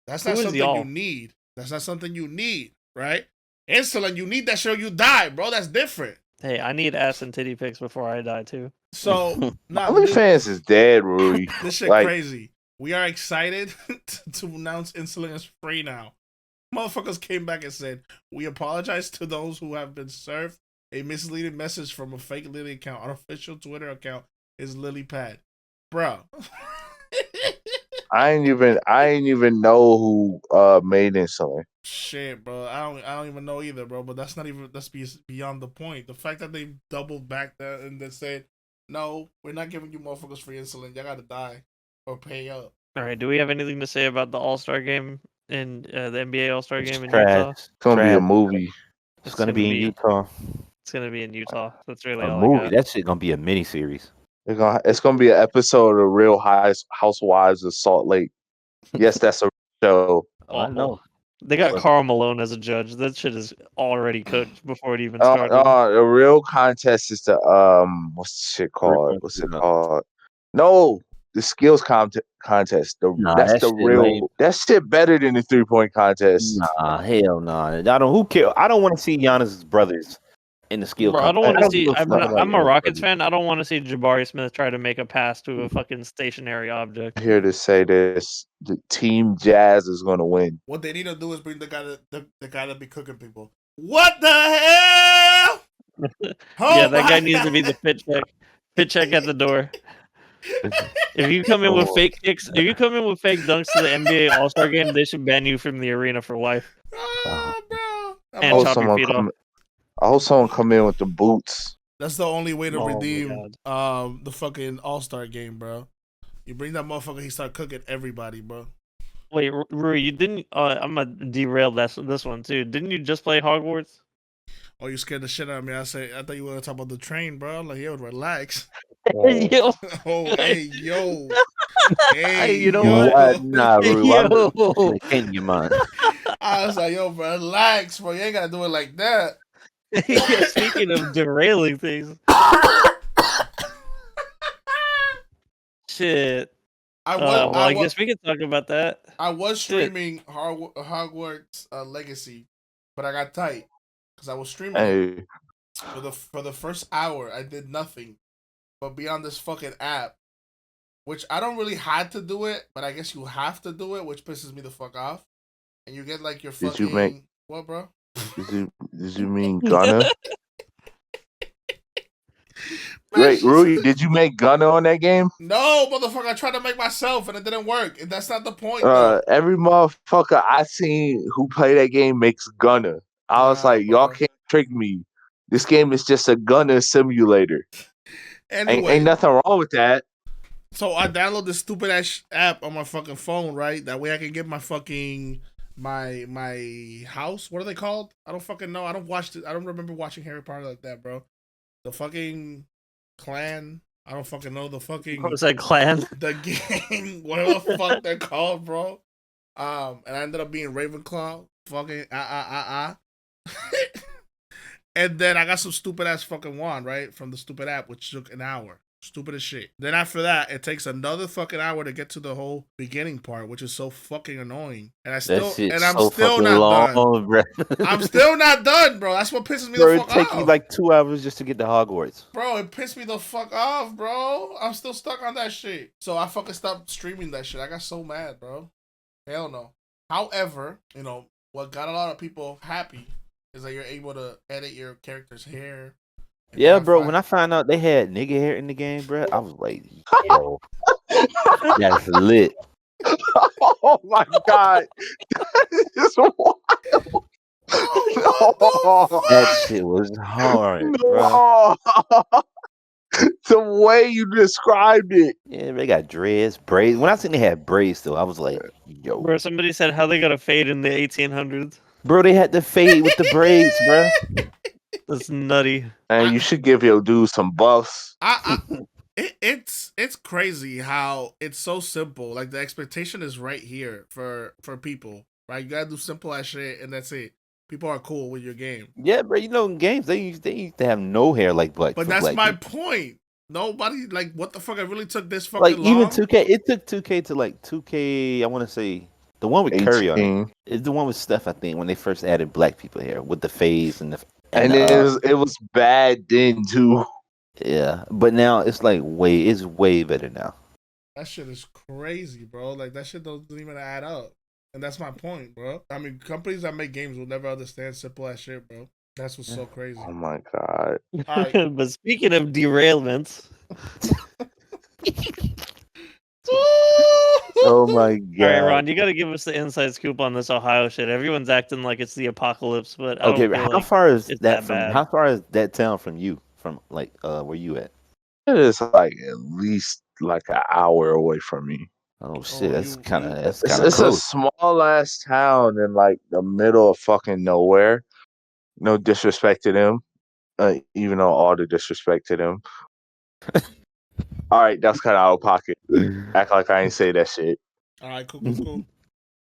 Speaker 3: That's
Speaker 4: Who
Speaker 3: not
Speaker 4: is
Speaker 3: something
Speaker 4: y'all?
Speaker 3: you need. That's not something you need, right? Insulin, you need that shit or you die, bro. That's different.
Speaker 4: Hey, I need ass and titty pics before I die too.
Speaker 3: So, nah,
Speaker 1: OnlyFans is dead, Rui.
Speaker 3: this shit
Speaker 1: Like,
Speaker 3: crazy. We are excited to announce insulin is free now. Motherfuckers came back and said, "We apologize to those who have been served a misleading message from a fake Lily account. Our official Twitter account is LilyPad." Bro.
Speaker 1: I ain't even know who made insulin.
Speaker 3: Shit, bro. I don't even know either, bro. But that's beyond the point. The fact that they doubled back that and then said, "No, we're not giving you motherfuckers free insulin. Y'all gotta die or pay up."
Speaker 4: All right, do we have anything to say about the All-Star game in the NBA All-Star
Speaker 2: It's
Speaker 4: game in
Speaker 2: trash.
Speaker 4: Utah?
Speaker 1: It's gonna be a
Speaker 2: Trash.
Speaker 1: movie.
Speaker 2: It's gonna be in
Speaker 4: be-
Speaker 2: Utah.
Speaker 4: It's gonna be in Utah. That's really
Speaker 2: A
Speaker 4: all
Speaker 2: movie.
Speaker 4: I got.
Speaker 2: That shit gonna be a mini series.
Speaker 1: It's gonna be an episode of Real Housewives of Salt Lake. Yes, that's a show.
Speaker 2: I know.
Speaker 4: They got
Speaker 2: But-
Speaker 4: Karl Malone as a judge. That shit is already cooked before it even started.
Speaker 1: The real contest is the what's the shit called?
Speaker 2: Real
Speaker 1: What's it
Speaker 2: Housewives.
Speaker 1: called? No, the skills contest.
Speaker 2: Nah,
Speaker 1: That's
Speaker 2: that
Speaker 1: the
Speaker 2: shit
Speaker 1: real.
Speaker 2: lame.
Speaker 1: That shit better than the 3-point contest.
Speaker 2: Nah, hell nah. I don't. Who care? I don't want to see Giannis' brothers in the skill
Speaker 4: Bro, I don't
Speaker 2: competition.
Speaker 4: want to see.
Speaker 2: give a fuck about
Speaker 4: I'm a
Speaker 2: Giannis'
Speaker 4: Rockets
Speaker 2: brothers.
Speaker 4: fan. I don't want to see Jabari Smith try to make a pass to a fucking stationary object.
Speaker 1: Here to say this: the Team Jazz is gonna win.
Speaker 3: What they need to do is bring the guy that be cooking people. What the hell?
Speaker 4: Yeah, that guy needs to be the fit check. Fit check at the door. If you come in with fake kicks, if you come in with fake dunks to the NBA All-Star game, they should ban you from the arena for life.
Speaker 3: Oh, bro.
Speaker 4: And chop your feet off.
Speaker 1: I hope someone come in with the boots.
Speaker 3: That's the only way to
Speaker 4: Oh my
Speaker 3: redeem the fucking All-Star game, bro. You bring that motherfucker, he start cooking everybody, bro.
Speaker 4: Wait, Rui, you didn't. I'm gonna derail this one too. Didn't you just play Hogwarts?
Speaker 3: Oh, you scared the shit out of me. I thought you were gonna talk about the train, bro. I'm like, yo, relax.
Speaker 4: Yo.
Speaker 3: Oh, hey, yo. Hey,
Speaker 4: You know
Speaker 3: yo.
Speaker 1: what? Nah, Rui,
Speaker 4: Yo.
Speaker 2: Change your mind.
Speaker 3: I was like, yo, bro, relax, bro. You ain't gotta do it like that.
Speaker 4: Yeah, speaking of derailing things, shit. I guess we could talk about that.
Speaker 3: I was streaming Hogwarts Legacy, but I got tight because I was streaming it. For the first hour. I did nothing but be on this fucking app, which I don't really had to do it, but I guess you have to do it, which pisses me the fuck off. And you get like your fucking
Speaker 1: Did you make
Speaker 3: what, bro?
Speaker 1: Did you mean Gunna? Wait, Rui, did you make Gunna on that game?
Speaker 3: No, motherfucker. I tried to make myself and it didn't work. And that's not the point, though.
Speaker 1: Every motherfucker I seen who play that game makes Gunna. I was like, y'all can't trick me. This game is just a Gunna simulator.
Speaker 3: Anyway,
Speaker 1: Ain't nothing wrong with that.
Speaker 3: So I download this stupid ass app on my fucking phone, right? That way I can get my fucking my house. What are they called? I don't fucking know. I don't remember watching Harry Potter like that, bro. The fucking clan. I don't fucking know the fucking.
Speaker 4: What was that clan?
Speaker 3: The gang. Whatever the fuck they're called, bro. And I ended up being Ravenclaw. Fucking And then I got some stupid ass fucking wand, right? From the stupid app, which took an hour. Stupid as shit. Then after that, it takes another fucking hour to get to the whole beginning part, which is so fucking annoying. And I'm
Speaker 2: so
Speaker 3: still
Speaker 2: fucking
Speaker 3: not
Speaker 2: long,
Speaker 3: done.
Speaker 2: bro.
Speaker 3: I'm still not done, bro. That's what pisses me
Speaker 2: Bro,
Speaker 3: the
Speaker 2: it
Speaker 3: fuck
Speaker 2: take you
Speaker 3: off.
Speaker 2: like 2 hours just to get to Hogwarts.
Speaker 3: Bro, it pissed me the fuck off, bro. I'm still stuck on that shit. So I fucking stopped streaming that shit. I got so mad, bro. Hell no. However, you know, what got a lot of people happy is that you're able to edit your character's hair.
Speaker 2: Yeah, bro. When I found out they had nigga hair in the game, bro, I was like, yo, that's lit.
Speaker 1: Oh my god. That is wild.
Speaker 3: Oh,
Speaker 2: That shit was hard, bro.
Speaker 1: No. The way you described it.
Speaker 2: Yeah, they got dreads, braids. When I seen they had braids, though, I was like, yo,
Speaker 4: Bro, somebody said how they got a fade in the 1800s.
Speaker 2: bro, they had the fade with the braids, bro.
Speaker 4: That's nutty.
Speaker 1: And you should give your dude some buffs.
Speaker 3: It's crazy how it's so simple. Like the expectation is right here for people, right? You gotta do simple ass shit, and that's it. People are cool with your game.
Speaker 2: Yeah, bro. You know, in games they used to have no hair like black.
Speaker 3: But
Speaker 2: for
Speaker 3: that's
Speaker 2: black
Speaker 3: my
Speaker 2: people.
Speaker 3: point. Nobody like what the fuck. I really took this fucking
Speaker 2: Like
Speaker 3: long.
Speaker 2: even 2K. It took 2K to like 2K. I want to say the one with Curry on it.
Speaker 1: 18.
Speaker 2: It's the one with Steph. I think when they first added black people here with the phase and the
Speaker 1: And it was bad then too.
Speaker 2: yeah. But now it's like it's way better now.
Speaker 3: That shit is crazy, bro. Like that shit doesn't even add up. And that's my point, bro. I mean, companies that make games will never understand simple ass shit, bro. That's what's so crazy.
Speaker 1: Oh my god.
Speaker 3: Right.
Speaker 4: But speaking of derailments,
Speaker 1: Oh my god.
Speaker 4: all right, Ron, you got to give us the inside scoop on this Ohio shit. Everyone's acting like it's the apocalypse, but I
Speaker 2: Okay,
Speaker 4: don't feel
Speaker 2: how
Speaker 4: like
Speaker 2: far is
Speaker 4: it's
Speaker 2: that
Speaker 4: that
Speaker 2: from?
Speaker 4: bad.
Speaker 2: How far is that town from you? From like where you at?
Speaker 1: It is like at least like an hour away from me.
Speaker 2: Oh shit, that's
Speaker 3: you-
Speaker 2: kind of
Speaker 1: It's,
Speaker 2: close.
Speaker 1: a small ass town in like the middle of fucking nowhere. No disrespect to them, even though all the disrespect to them. All right, that's kind of out of pocket. Act like I ain't say that shit.
Speaker 3: All right, cool.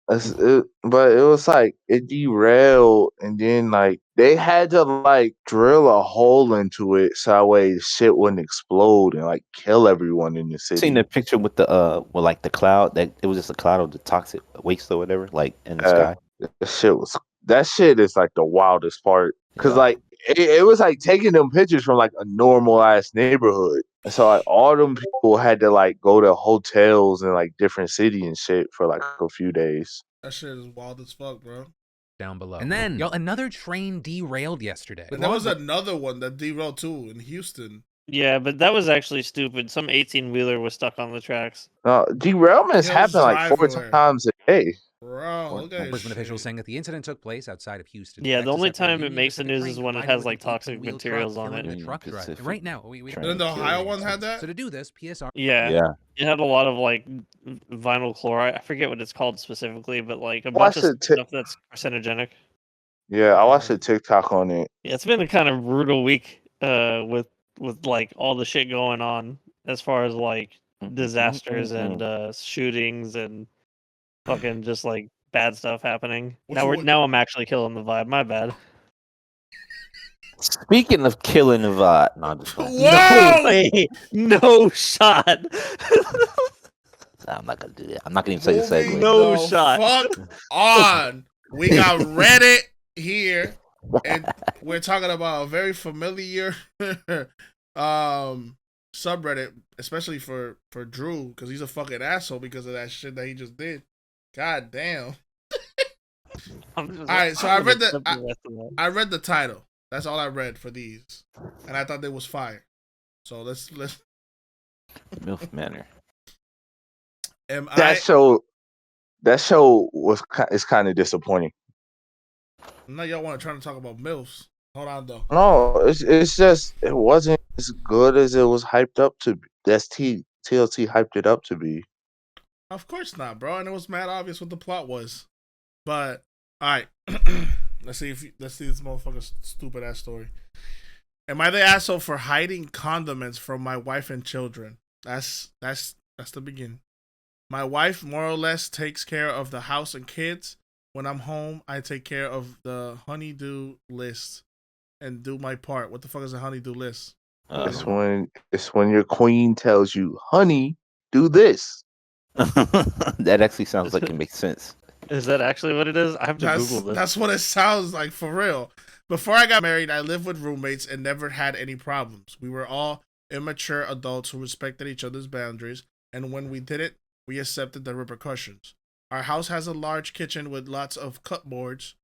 Speaker 1: But it was like it derailed, and then like they had to like drill a hole into it so that way shit wouldn't explode and like kill everyone in the city.
Speaker 2: Seen the picture with the like the cloud that it was just a cloud of the toxic waste or whatever, like in the sky.
Speaker 1: That shit is like the wildest part because
Speaker 2: Yeah.
Speaker 1: like it was like taking them pictures from like a normal ass neighborhood. So like all them people had to like go to hotels in like different city and shit for like a few days.
Speaker 3: That shit is wild as fuck, bro.
Speaker 5: Down below. And then, y'all, another train derailed yesterday.
Speaker 3: But there was another one that derailed too in Houston.
Speaker 4: Yeah, but that was actually stupid. Some 18-wheeler was stuck on the tracks.
Speaker 1: Derailments happen like 4 times a day.
Speaker 3: Bro, look at
Speaker 5: Brisbane officials saying that the incident took place outside of Houston.
Speaker 4: Yeah, the
Speaker 5: Texas,
Speaker 4: only
Speaker 5: after a
Speaker 4: time it
Speaker 5: Union
Speaker 4: makes the
Speaker 5: Pacific
Speaker 4: news
Speaker 5: train
Speaker 4: is when it
Speaker 5: collided
Speaker 4: has
Speaker 5: with
Speaker 4: like
Speaker 5: an
Speaker 4: toxic
Speaker 5: 18-wheel
Speaker 4: materials
Speaker 5: truck,
Speaker 4: on
Speaker 5: killing
Speaker 4: it.
Speaker 5: the truck driver.
Speaker 2: Pacific
Speaker 5: Right now,
Speaker 3: Then the Ohio one had that?
Speaker 5: So to do this, PSR.
Speaker 4: Yeah, it had a lot of like vinyl chloride. I forget what it's called specifically, but like a bunch of stuff that's carcinogenic.
Speaker 1: Yeah, I watched a TikTok on it.
Speaker 4: Yeah, it's been a kind of brutal week with like all the shit going on as far as like disasters and shootings and fucking just like bad stuff happening. Now I'm actually killing the vibe. My bad.
Speaker 2: Speaking of killing the vibe, no, I'm just playing.
Speaker 4: No way, no shot.
Speaker 2: I'm not gonna do that. I'm not gonna even say the segue.
Speaker 4: No shot.
Speaker 3: Fuck on. We got Reddit here, and we're talking about a very familiar subreddit, especially for Drew, because he's a fucking asshole because of that shit that he just did. God damn. All right, so I read the title. That's all I read for these, and I thought they was fire. So let's
Speaker 2: MILF Manor.
Speaker 1: That show is kind of disappointing.
Speaker 3: Now y'all want to try to talk about MILFs. Hold on though.
Speaker 1: No, it's just it wasn't as good as it was hyped up to be. That's TLC hyped it up to be.
Speaker 3: Of course not, bro. And it was mad obvious what the plot was. But all right, let's see this motherfucker's stupid ass story. Am I the asshole for hiding condiments from my wife and children? That's the beginning. My wife more or less takes care of the house and kids. When I'm home, I take care of the honeydew list and do my part. What the fuck is a honeydew list?
Speaker 1: It's when your queen tells you, "Honey, do this."
Speaker 2: That actually sounds like it makes sense.
Speaker 4: Is that actually what it is? I have to Google this.
Speaker 3: That's what it sounds like for real. Before I got married, I lived with roommates and never had any problems. We were all immature adults who respected each other's boundaries, and when we didn't, we accepted the repercussions. Our house has a large kitchen with lots of cupboards.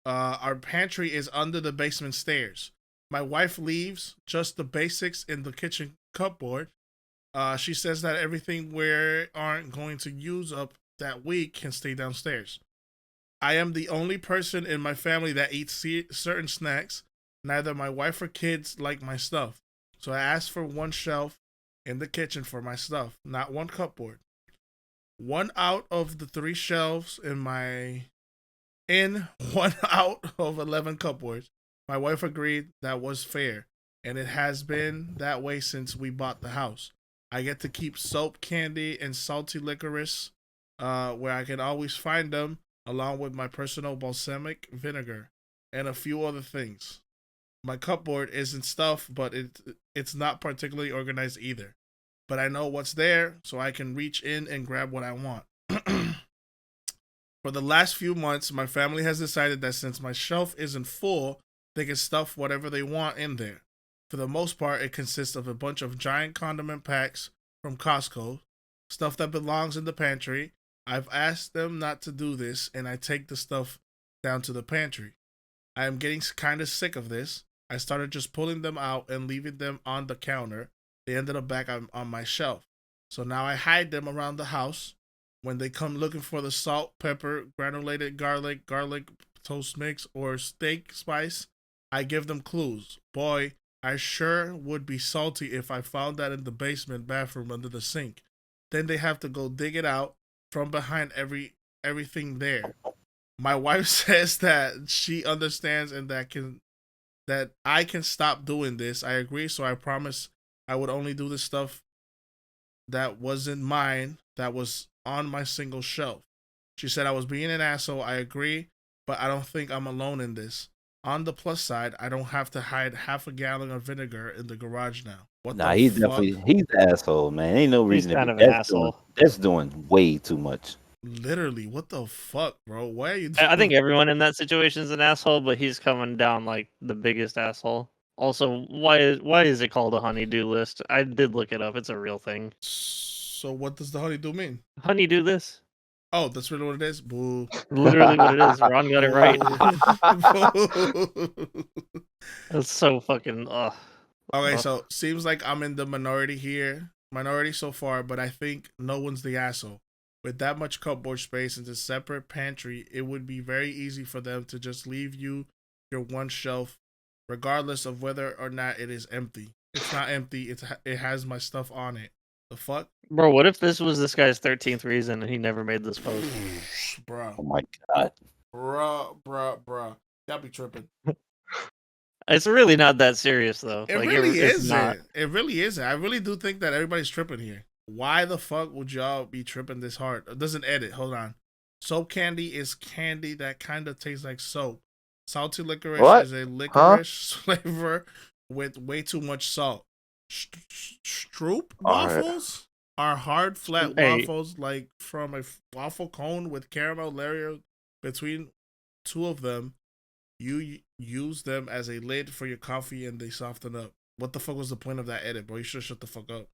Speaker 3: Our pantry is under the basement stairs. My wife leaves just the basics in the kitchen cupboard. She says that everything we aren't going to use up that week can stay downstairs. I am the only person in my family that eats certain snacks. Neither my wife or kids like my stuff. So I asked for one shelf in the kitchen for my stuff, not one cupboard. One out of the 3 shelves one out of 11 cupboards. My wife agreed that was fair, and it has been that way since we bought the house. I get to keep soap, candy, and salty licorice where I can always find them, along with my personal balsamic vinegar and a few other things. My cupboard isn't stuffed, but it's not particularly organized either. But I know what's there, so I can reach in and grab what I want. For the last few months, my family has decided that since my shelf isn't full, they can stuff whatever they want in there. For the most part, it consists of a bunch of giant condiment packs from Costco, stuff that belongs in the pantry. I've asked them not to do this, and I take the stuff down to the pantry. I am getting kind of sick of this. I started just pulling them out and leaving them on the counter. They ended up back on my shelf. So now I hide them around the house. When they come looking for the salt, pepper, granulated garlic toast mix, or steak spice, I give them clues. Boy, I sure would be salty if I found that in the basement bathroom under the sink. Then they have to go dig it out from behind everything there. My wife says that she understands and that I can stop doing this. I agree, so I promise I would only do the stuff that wasn't mine, that was on my single shelf. She said I was being an asshole. I agree, but I don't think I'm alone in this. On the plus side, I don't have to hide half a gallon of vinegar in the garage now.
Speaker 2: He's definitely he's an asshole, man. Ain't no reason
Speaker 4: He's kind
Speaker 2: to
Speaker 4: of
Speaker 2: be.
Speaker 4: an asshole.
Speaker 2: That's doing way too much.
Speaker 3: Literally, what the fuck, bro? Why are you doing
Speaker 4: I think everyone in that situation is an asshole, but he's coming down like the biggest asshole. Also, why is it called a honeydew list? I did look it up. It's a real thing.
Speaker 3: So what does the honeydew mean?
Speaker 4: Honeydew this.
Speaker 3: Oh, that's really what it is? Boo.
Speaker 4: Literally what it is. Ron got it right.
Speaker 3: Boo.
Speaker 4: That's so fucking
Speaker 3: Okay, so seems like I'm in the minority here. Minority so far, but I think no one's the asshole. With that much cupboard space and a separate pantry, it would be very easy for them to just leave you your one shelf, regardless of whether or not it is empty. It's not empty. It has my stuff on it. The fuck?
Speaker 4: Bro, what if this was this guy's 13th reason and he never made this post?
Speaker 3: Bro.
Speaker 2: Oh my god.
Speaker 3: Bruh. Y'all be tripping.
Speaker 4: It's really not that serious though.
Speaker 3: It
Speaker 4: like,
Speaker 3: really
Speaker 4: it's
Speaker 3: isn't.
Speaker 4: not.
Speaker 3: It really isn't. I really do think that everybody's tripping here. Why the fuck would y'all be tripping this hard? It doesn't edit. Hold on. Soap candy is candy that kind of tastes like soap. Salty licorice is a licorice flavor with way too much salt. Stroop waffles are hard, flat waffles, like from a waffle cone with caramel layer between two of them. You use them as a lid for your coffee and they soften up. What the fuck was the point of that edit, bro? You should shut the fuck up.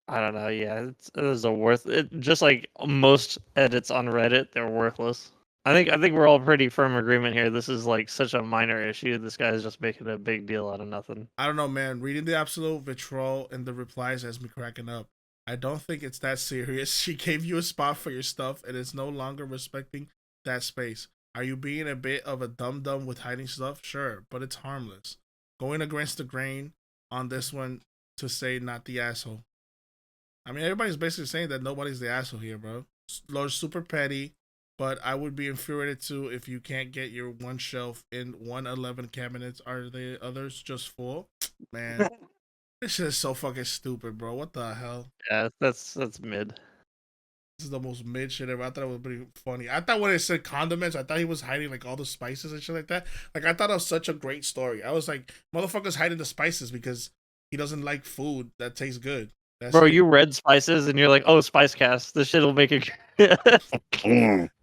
Speaker 4: I don't know. Yeah, it just like most edits on Reddit, they're worthless. I think we're all pretty firm agreement here. This is like such a minor issue. This guy's just making a big deal out of nothing.
Speaker 3: I don't know, man. Reading the absolute vitriol and the replies has me cracking up. I don't think it's that serious. She gave you a spot for your stuff and is no longer respecting that space. Are you being a bit of a dum-dum with hiding stuff? Sure, but it's harmless. Going against the grain on this one to say not the asshole. I mean, everybody's basically saying that nobody's the asshole here, bro. Lord's super petty, but I would be infuriated too if you can't get your one shelf in 111 cabinets. Are the others just full? Man, this shit is so fucking stupid, bro. What the hell?
Speaker 4: Yeah, that's mid.
Speaker 3: This is the most mid shit ever. I thought it was pretty funny. I thought when it said condiments, I thought he was hiding like all the spices and shit like that. Like I thought it was such a great story. I was like, motherfuckers hiding the spices because he doesn't like food that tastes good. That's
Speaker 4: Bro,
Speaker 3: it.
Speaker 4: you read spices and you're like, oh, SpiceCast. This shit'll make it.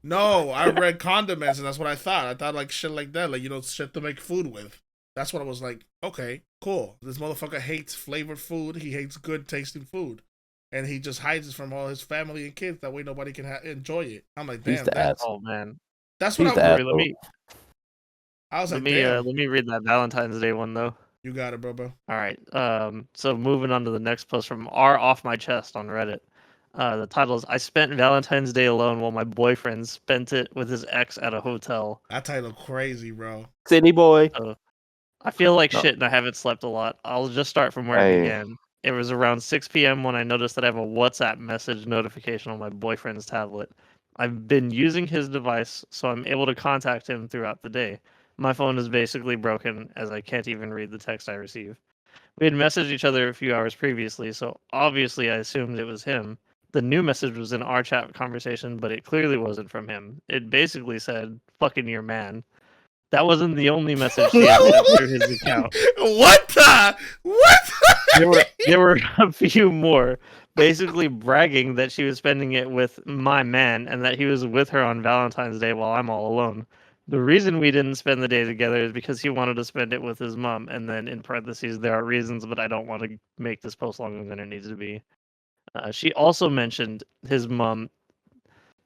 Speaker 3: No, I read condiments and that's what I thought. I thought like shit like that, like shit to make food with. That's what I was like. Okay, cool. This motherfucker hates flavored food. He hates good tasting food, and he just hides it from all his family and kids. That way nobody can enjoy it. I'm like,
Speaker 2: He's
Speaker 3: damn.
Speaker 2: the ass.
Speaker 4: Oh man.
Speaker 3: That's what
Speaker 2: He's the
Speaker 3: I.
Speaker 2: ass.
Speaker 4: Let me
Speaker 3: I was
Speaker 4: let
Speaker 3: like,
Speaker 4: me
Speaker 3: damn.
Speaker 4: let me read that Valentine's Day one though.
Speaker 3: You got it, bro.
Speaker 4: All right. So moving on to the next post from R Off My Chest on Reddit. The title is I spent Valentine's Day alone while my boyfriend spent it with his ex at a hotel.
Speaker 3: That title crazy, bro.
Speaker 2: City boy.
Speaker 4: So I feel like
Speaker 2: No.
Speaker 4: shit and I haven't slept a lot. I'll just start from where
Speaker 1: Hey.
Speaker 4: it began. It was around 6 p.m. when I noticed that I have a WhatsApp message notification on my boyfriend's tablet. I've been using his device, so I'm able to contact him throughout the day. My phone is basically broken, as I can't even read the text I receive. We had messaged each other a few hours previously, so obviously I assumed it was him. The new message was in our chat conversation, but it clearly wasn't from him. It basically said, fucking your man. That wasn't the only message she had sent through his account.
Speaker 3: What the? What?
Speaker 4: There were a few more, basically bragging that she was spending it with my man and that he was with her on Valentine's Day while I'm all alone. The reason we didn't spend the day together is because he wanted to spend it with his mom. And then in parentheses, there are reasons, but I don't want to make this post longer than it needs to be. She also mentioned his mom.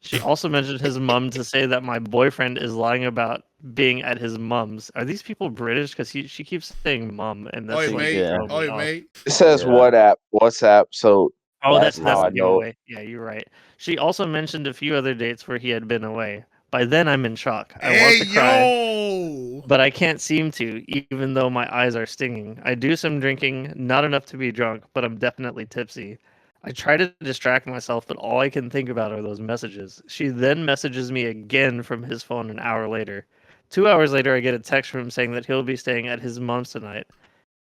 Speaker 4: She also mentioned his mom to say that my boyfriend is lying about being at his mom's. Are these people British? Because she keeps saying mom, and that's
Speaker 3: Oi,
Speaker 4: like
Speaker 3: mate.
Speaker 2: Yeah.
Speaker 4: throwing me
Speaker 3: Oi,
Speaker 4: off.
Speaker 3: mate.
Speaker 1: It says
Speaker 2: Yeah.
Speaker 1: WhatsApp, so
Speaker 4: Oh,
Speaker 1: that's
Speaker 4: that's
Speaker 1: how I
Speaker 4: the
Speaker 1: know.
Speaker 4: giveaway. Yeah, you're right. She also mentioned a few other dates where he had been away. By then, I'm in shock. I want
Speaker 3: Hey,
Speaker 4: to cry,
Speaker 3: yo.
Speaker 4: but I can't seem to, even though my eyes are stinging. I do some drinking, not enough to be drunk, but I'm definitely tipsy. I try to distract myself, but all I can think about are those messages. She then messages me again from his phone an hour later. 2 hours later, I get a text from him saying that he'll be staying at his mom's tonight.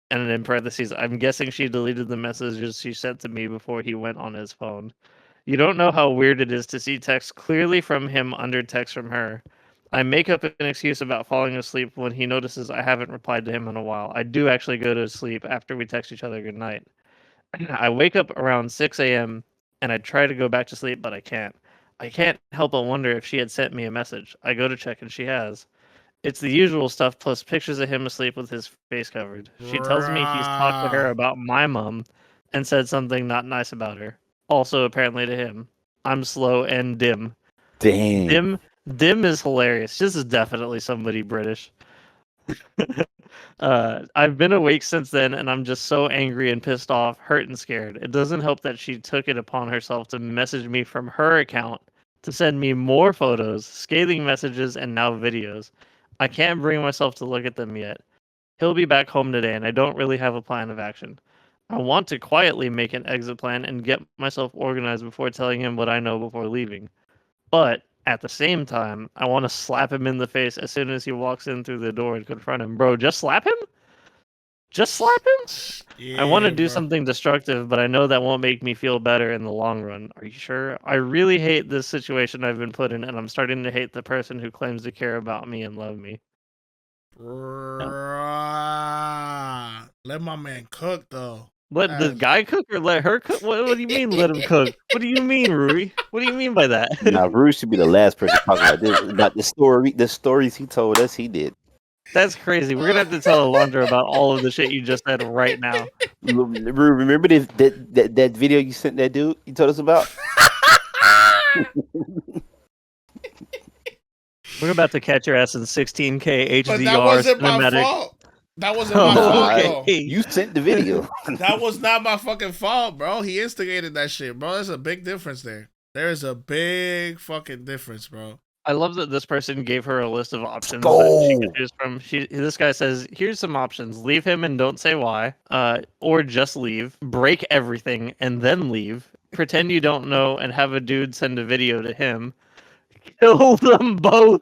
Speaker 4: And in parentheses, I'm guessing she deleted the messages she sent to me before he went on his phone. You don't know how weird it is to see text clearly from him under text from her. I make up an excuse about falling asleep when he notices I haven't replied to him in a while. I do actually go to sleep after we text each other goodnight. I wake up around 6 a.m. and I try to go back to sleep, but I can't. I can't help but wonder if she had sent me a message. I go to check and she has. It's the usual stuff plus pictures of him asleep with his face covered. She tells me he's talked to her
Speaker 3: Bruh.
Speaker 4: about my mom and said something not nice about her. Also, apparently to him. I'm slow and dim.
Speaker 2: Damn.
Speaker 4: Dim is hilarious. This is definitely somebody British. I've been awake since then, and I'm just so angry and pissed off, hurt and scared. It doesn't help that she took it upon herself to message me from her account to send me more photos, scathing messages, and now videos. I can't bring myself to look at them yet. He'll be back home today, and I don't really have a plan of action. I want to quietly make an exit plan and get myself organized before telling him what I know before leaving. But at the same time, I want to slap him in the face as soon as he walks in through the door and confront him. Bro, just slap him? Just slap him? I want to do
Speaker 3: bro.
Speaker 4: something destructive, but I know that won't make me feel better in the long run. Are you sure? I really hate this situation I've been put in, and I'm starting to hate the person who claims to care about me and love me.
Speaker 3: Bruh. Let my man cook though.
Speaker 4: Let the
Speaker 3: That's-
Speaker 4: guy cook or let her cook? What do you mean let him cook? What do you mean, Rui? What do you mean by that?
Speaker 2: Now, Rue should be the last person talking about this. About the stories he told us he did.
Speaker 4: That's crazy. We're gonna have to tell Alondra about all of the shit you just said right now.
Speaker 2: Rue, remember that video you sent that dude you told us about?
Speaker 4: We're about to catch your ass in 16K
Speaker 3: But
Speaker 4: HDR
Speaker 3: that wasn't my
Speaker 4: cinematic.
Speaker 3: fault. That wasn't my
Speaker 4: Oh,
Speaker 3: fault,
Speaker 4: okay.
Speaker 3: though.
Speaker 2: You sent the video.
Speaker 3: That was not my fucking fault, bro. He instigated that shit, bro. There's a big difference there. There is a big fucking difference, bro.
Speaker 4: I love that this person gave her a list of options
Speaker 2: Go.
Speaker 4: that she could choose from. This guy says, "Here's some options: leave him and don't say why, or just leave, break everything and then leave, pretend you don't know and have a dude send a video to him, kill them both."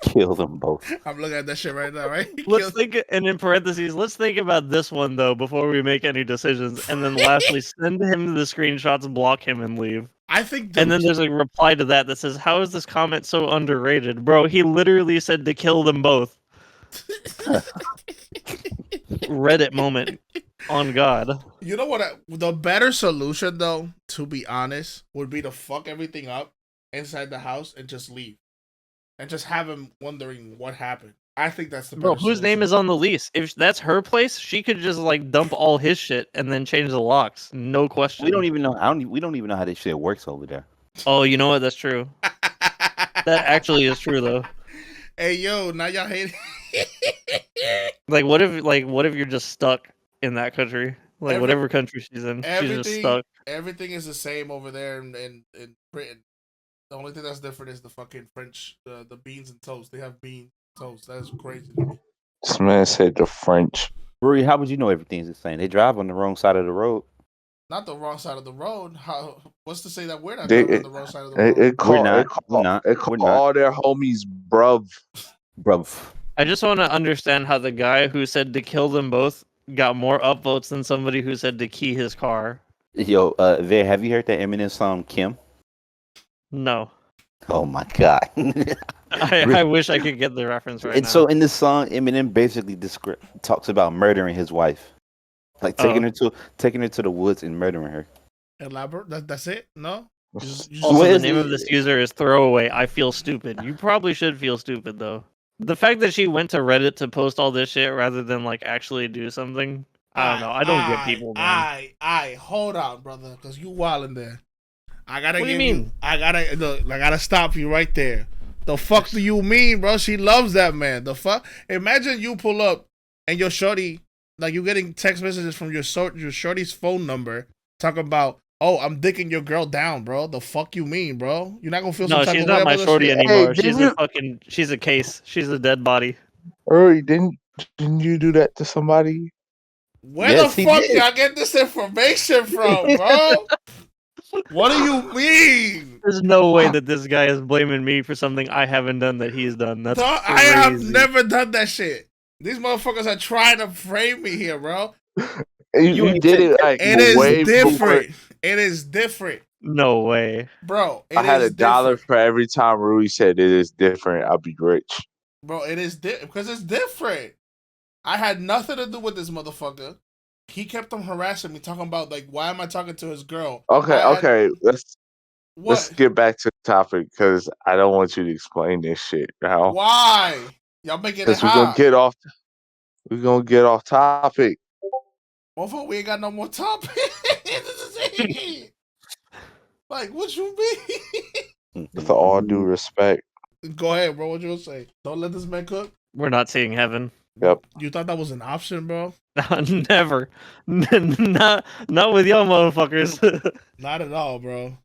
Speaker 2: Kill them both.
Speaker 3: I'm looking at that shit right now, right?
Speaker 4: Let's think, and in parentheses, let's think about this one though before we make any decisions. And then lastly, send him the screenshots, block him, and leave.
Speaker 3: I think
Speaker 4: And then there's a reply to that says, "How is this comment so underrated, bro? He literally said to kill them both." Reddit moment on God.
Speaker 3: You know what? The better solution, though, to be honest, would be to fuck everything up inside the house and just leave, and just have him wondering what happened. I think that's the
Speaker 4: Bro,
Speaker 3: better
Speaker 4: whose name
Speaker 3: solution.
Speaker 4: is on the lease? If that's her place, she could just like dump all his shit and then change the locks. No question.
Speaker 2: We don't even know. We don't even know how this shit works over there.
Speaker 4: Oh, you know what? That's true. That actually is true though.
Speaker 3: Hey yo, now y'all hate
Speaker 4: Like what if you're just stuck in that country? Like whatever country she's in, she's just stuck.
Speaker 3: Everything is the same over there in Britain. The only thing that's different is the fucking French, the beans and toast. They have bean toast. That is crazy to me.
Speaker 1: This man said the French.
Speaker 2: Rui, how would you know everything's the same? They drive on the wrong side of the road.
Speaker 3: Not the wrong side of the road. What's to say that we're not
Speaker 1: They-
Speaker 3: driving on the wrong side of the road?
Speaker 1: It call
Speaker 2: not.
Speaker 1: all their homies bruv.
Speaker 2: Bruv.
Speaker 4: I just want to understand how the guy who said to kill them both got more upvotes than somebody who said to key his car.
Speaker 2: Yo, Ver, have you heard that M&Ms song Kim?
Speaker 4: No.
Speaker 2: Oh my god.
Speaker 4: I wish I could get the reference right
Speaker 2: And
Speaker 4: now.
Speaker 2: so in this song, Eminem basically talks about murdering his wife, like taking her to the woods and murdering her.
Speaker 3: Elaborate. That's it. No. You just
Speaker 4: Also,
Speaker 2: What
Speaker 4: the
Speaker 2: is
Speaker 4: name
Speaker 2: it?
Speaker 4: of this user is Throwaway. I feel stupid. You probably should feel stupid though. The fact that she went to Reddit to post all this shit rather than like actually do something. I don't know. I don't get people, man.
Speaker 3: Hold on, brother, because you wildin' there. I gotta
Speaker 4: What do you
Speaker 3: give you.
Speaker 4: mean?
Speaker 3: I gotta stop you right there. The fuck do you mean, bro? She loves that man. The fuck? Imagine you pull up and your shorty, like you getting text messages from your shorty's phone number talking about, oh, I'm dicking your girl down, bro. The fuck you mean, bro? You're not gonna feel some
Speaker 4: No,
Speaker 3: type
Speaker 4: she's
Speaker 3: of way
Speaker 4: not my
Speaker 3: about this
Speaker 4: shorty
Speaker 3: shit?
Speaker 4: anymore.
Speaker 1: Hey,
Speaker 4: She's a case. She's a dead body.
Speaker 1: Uri, didn't you do that to somebody?
Speaker 3: Where
Speaker 2: Yes,
Speaker 3: the
Speaker 2: he
Speaker 3: fuck
Speaker 2: did.
Speaker 3: y'all get this information from, bro? What do you mean?
Speaker 4: There's no way that this guy is blaming me for something I haven't done that he's done. That's
Speaker 3: Dog,
Speaker 4: crazy.
Speaker 3: I have never done that shit. These motherfuckers are trying to frame me here, bro.
Speaker 1: You did it like
Speaker 3: It is
Speaker 1: way
Speaker 3: different.
Speaker 1: before.
Speaker 3: It is different,
Speaker 4: No way.
Speaker 3: bro.
Speaker 1: I had $1 for every time Rui said it is different. I'll be rich.
Speaker 3: Bro, it is because it's different. I had nothing to do with this motherfucker. He kept on harassing me, talking about like, why am I talking to his girl?
Speaker 1: Okay. Let's
Speaker 3: What?
Speaker 1: get back to the topic because I don't want you to explain this shit now.
Speaker 3: Why? Y'all making it
Speaker 1: Because we're
Speaker 3: hot.
Speaker 1: We're gonna get off topic.
Speaker 3: Motherfucker, we ain't got no more topic. Like, what you mean?
Speaker 1: With all due respect.
Speaker 3: Go ahead, bro. What you gonna say? Don't let this man cook.
Speaker 4: We're not seeing heaven.
Speaker 1: Yep.
Speaker 3: You thought that was an option, bro?
Speaker 4: Never. not with y'all motherfuckers.
Speaker 3: Not at all, bro.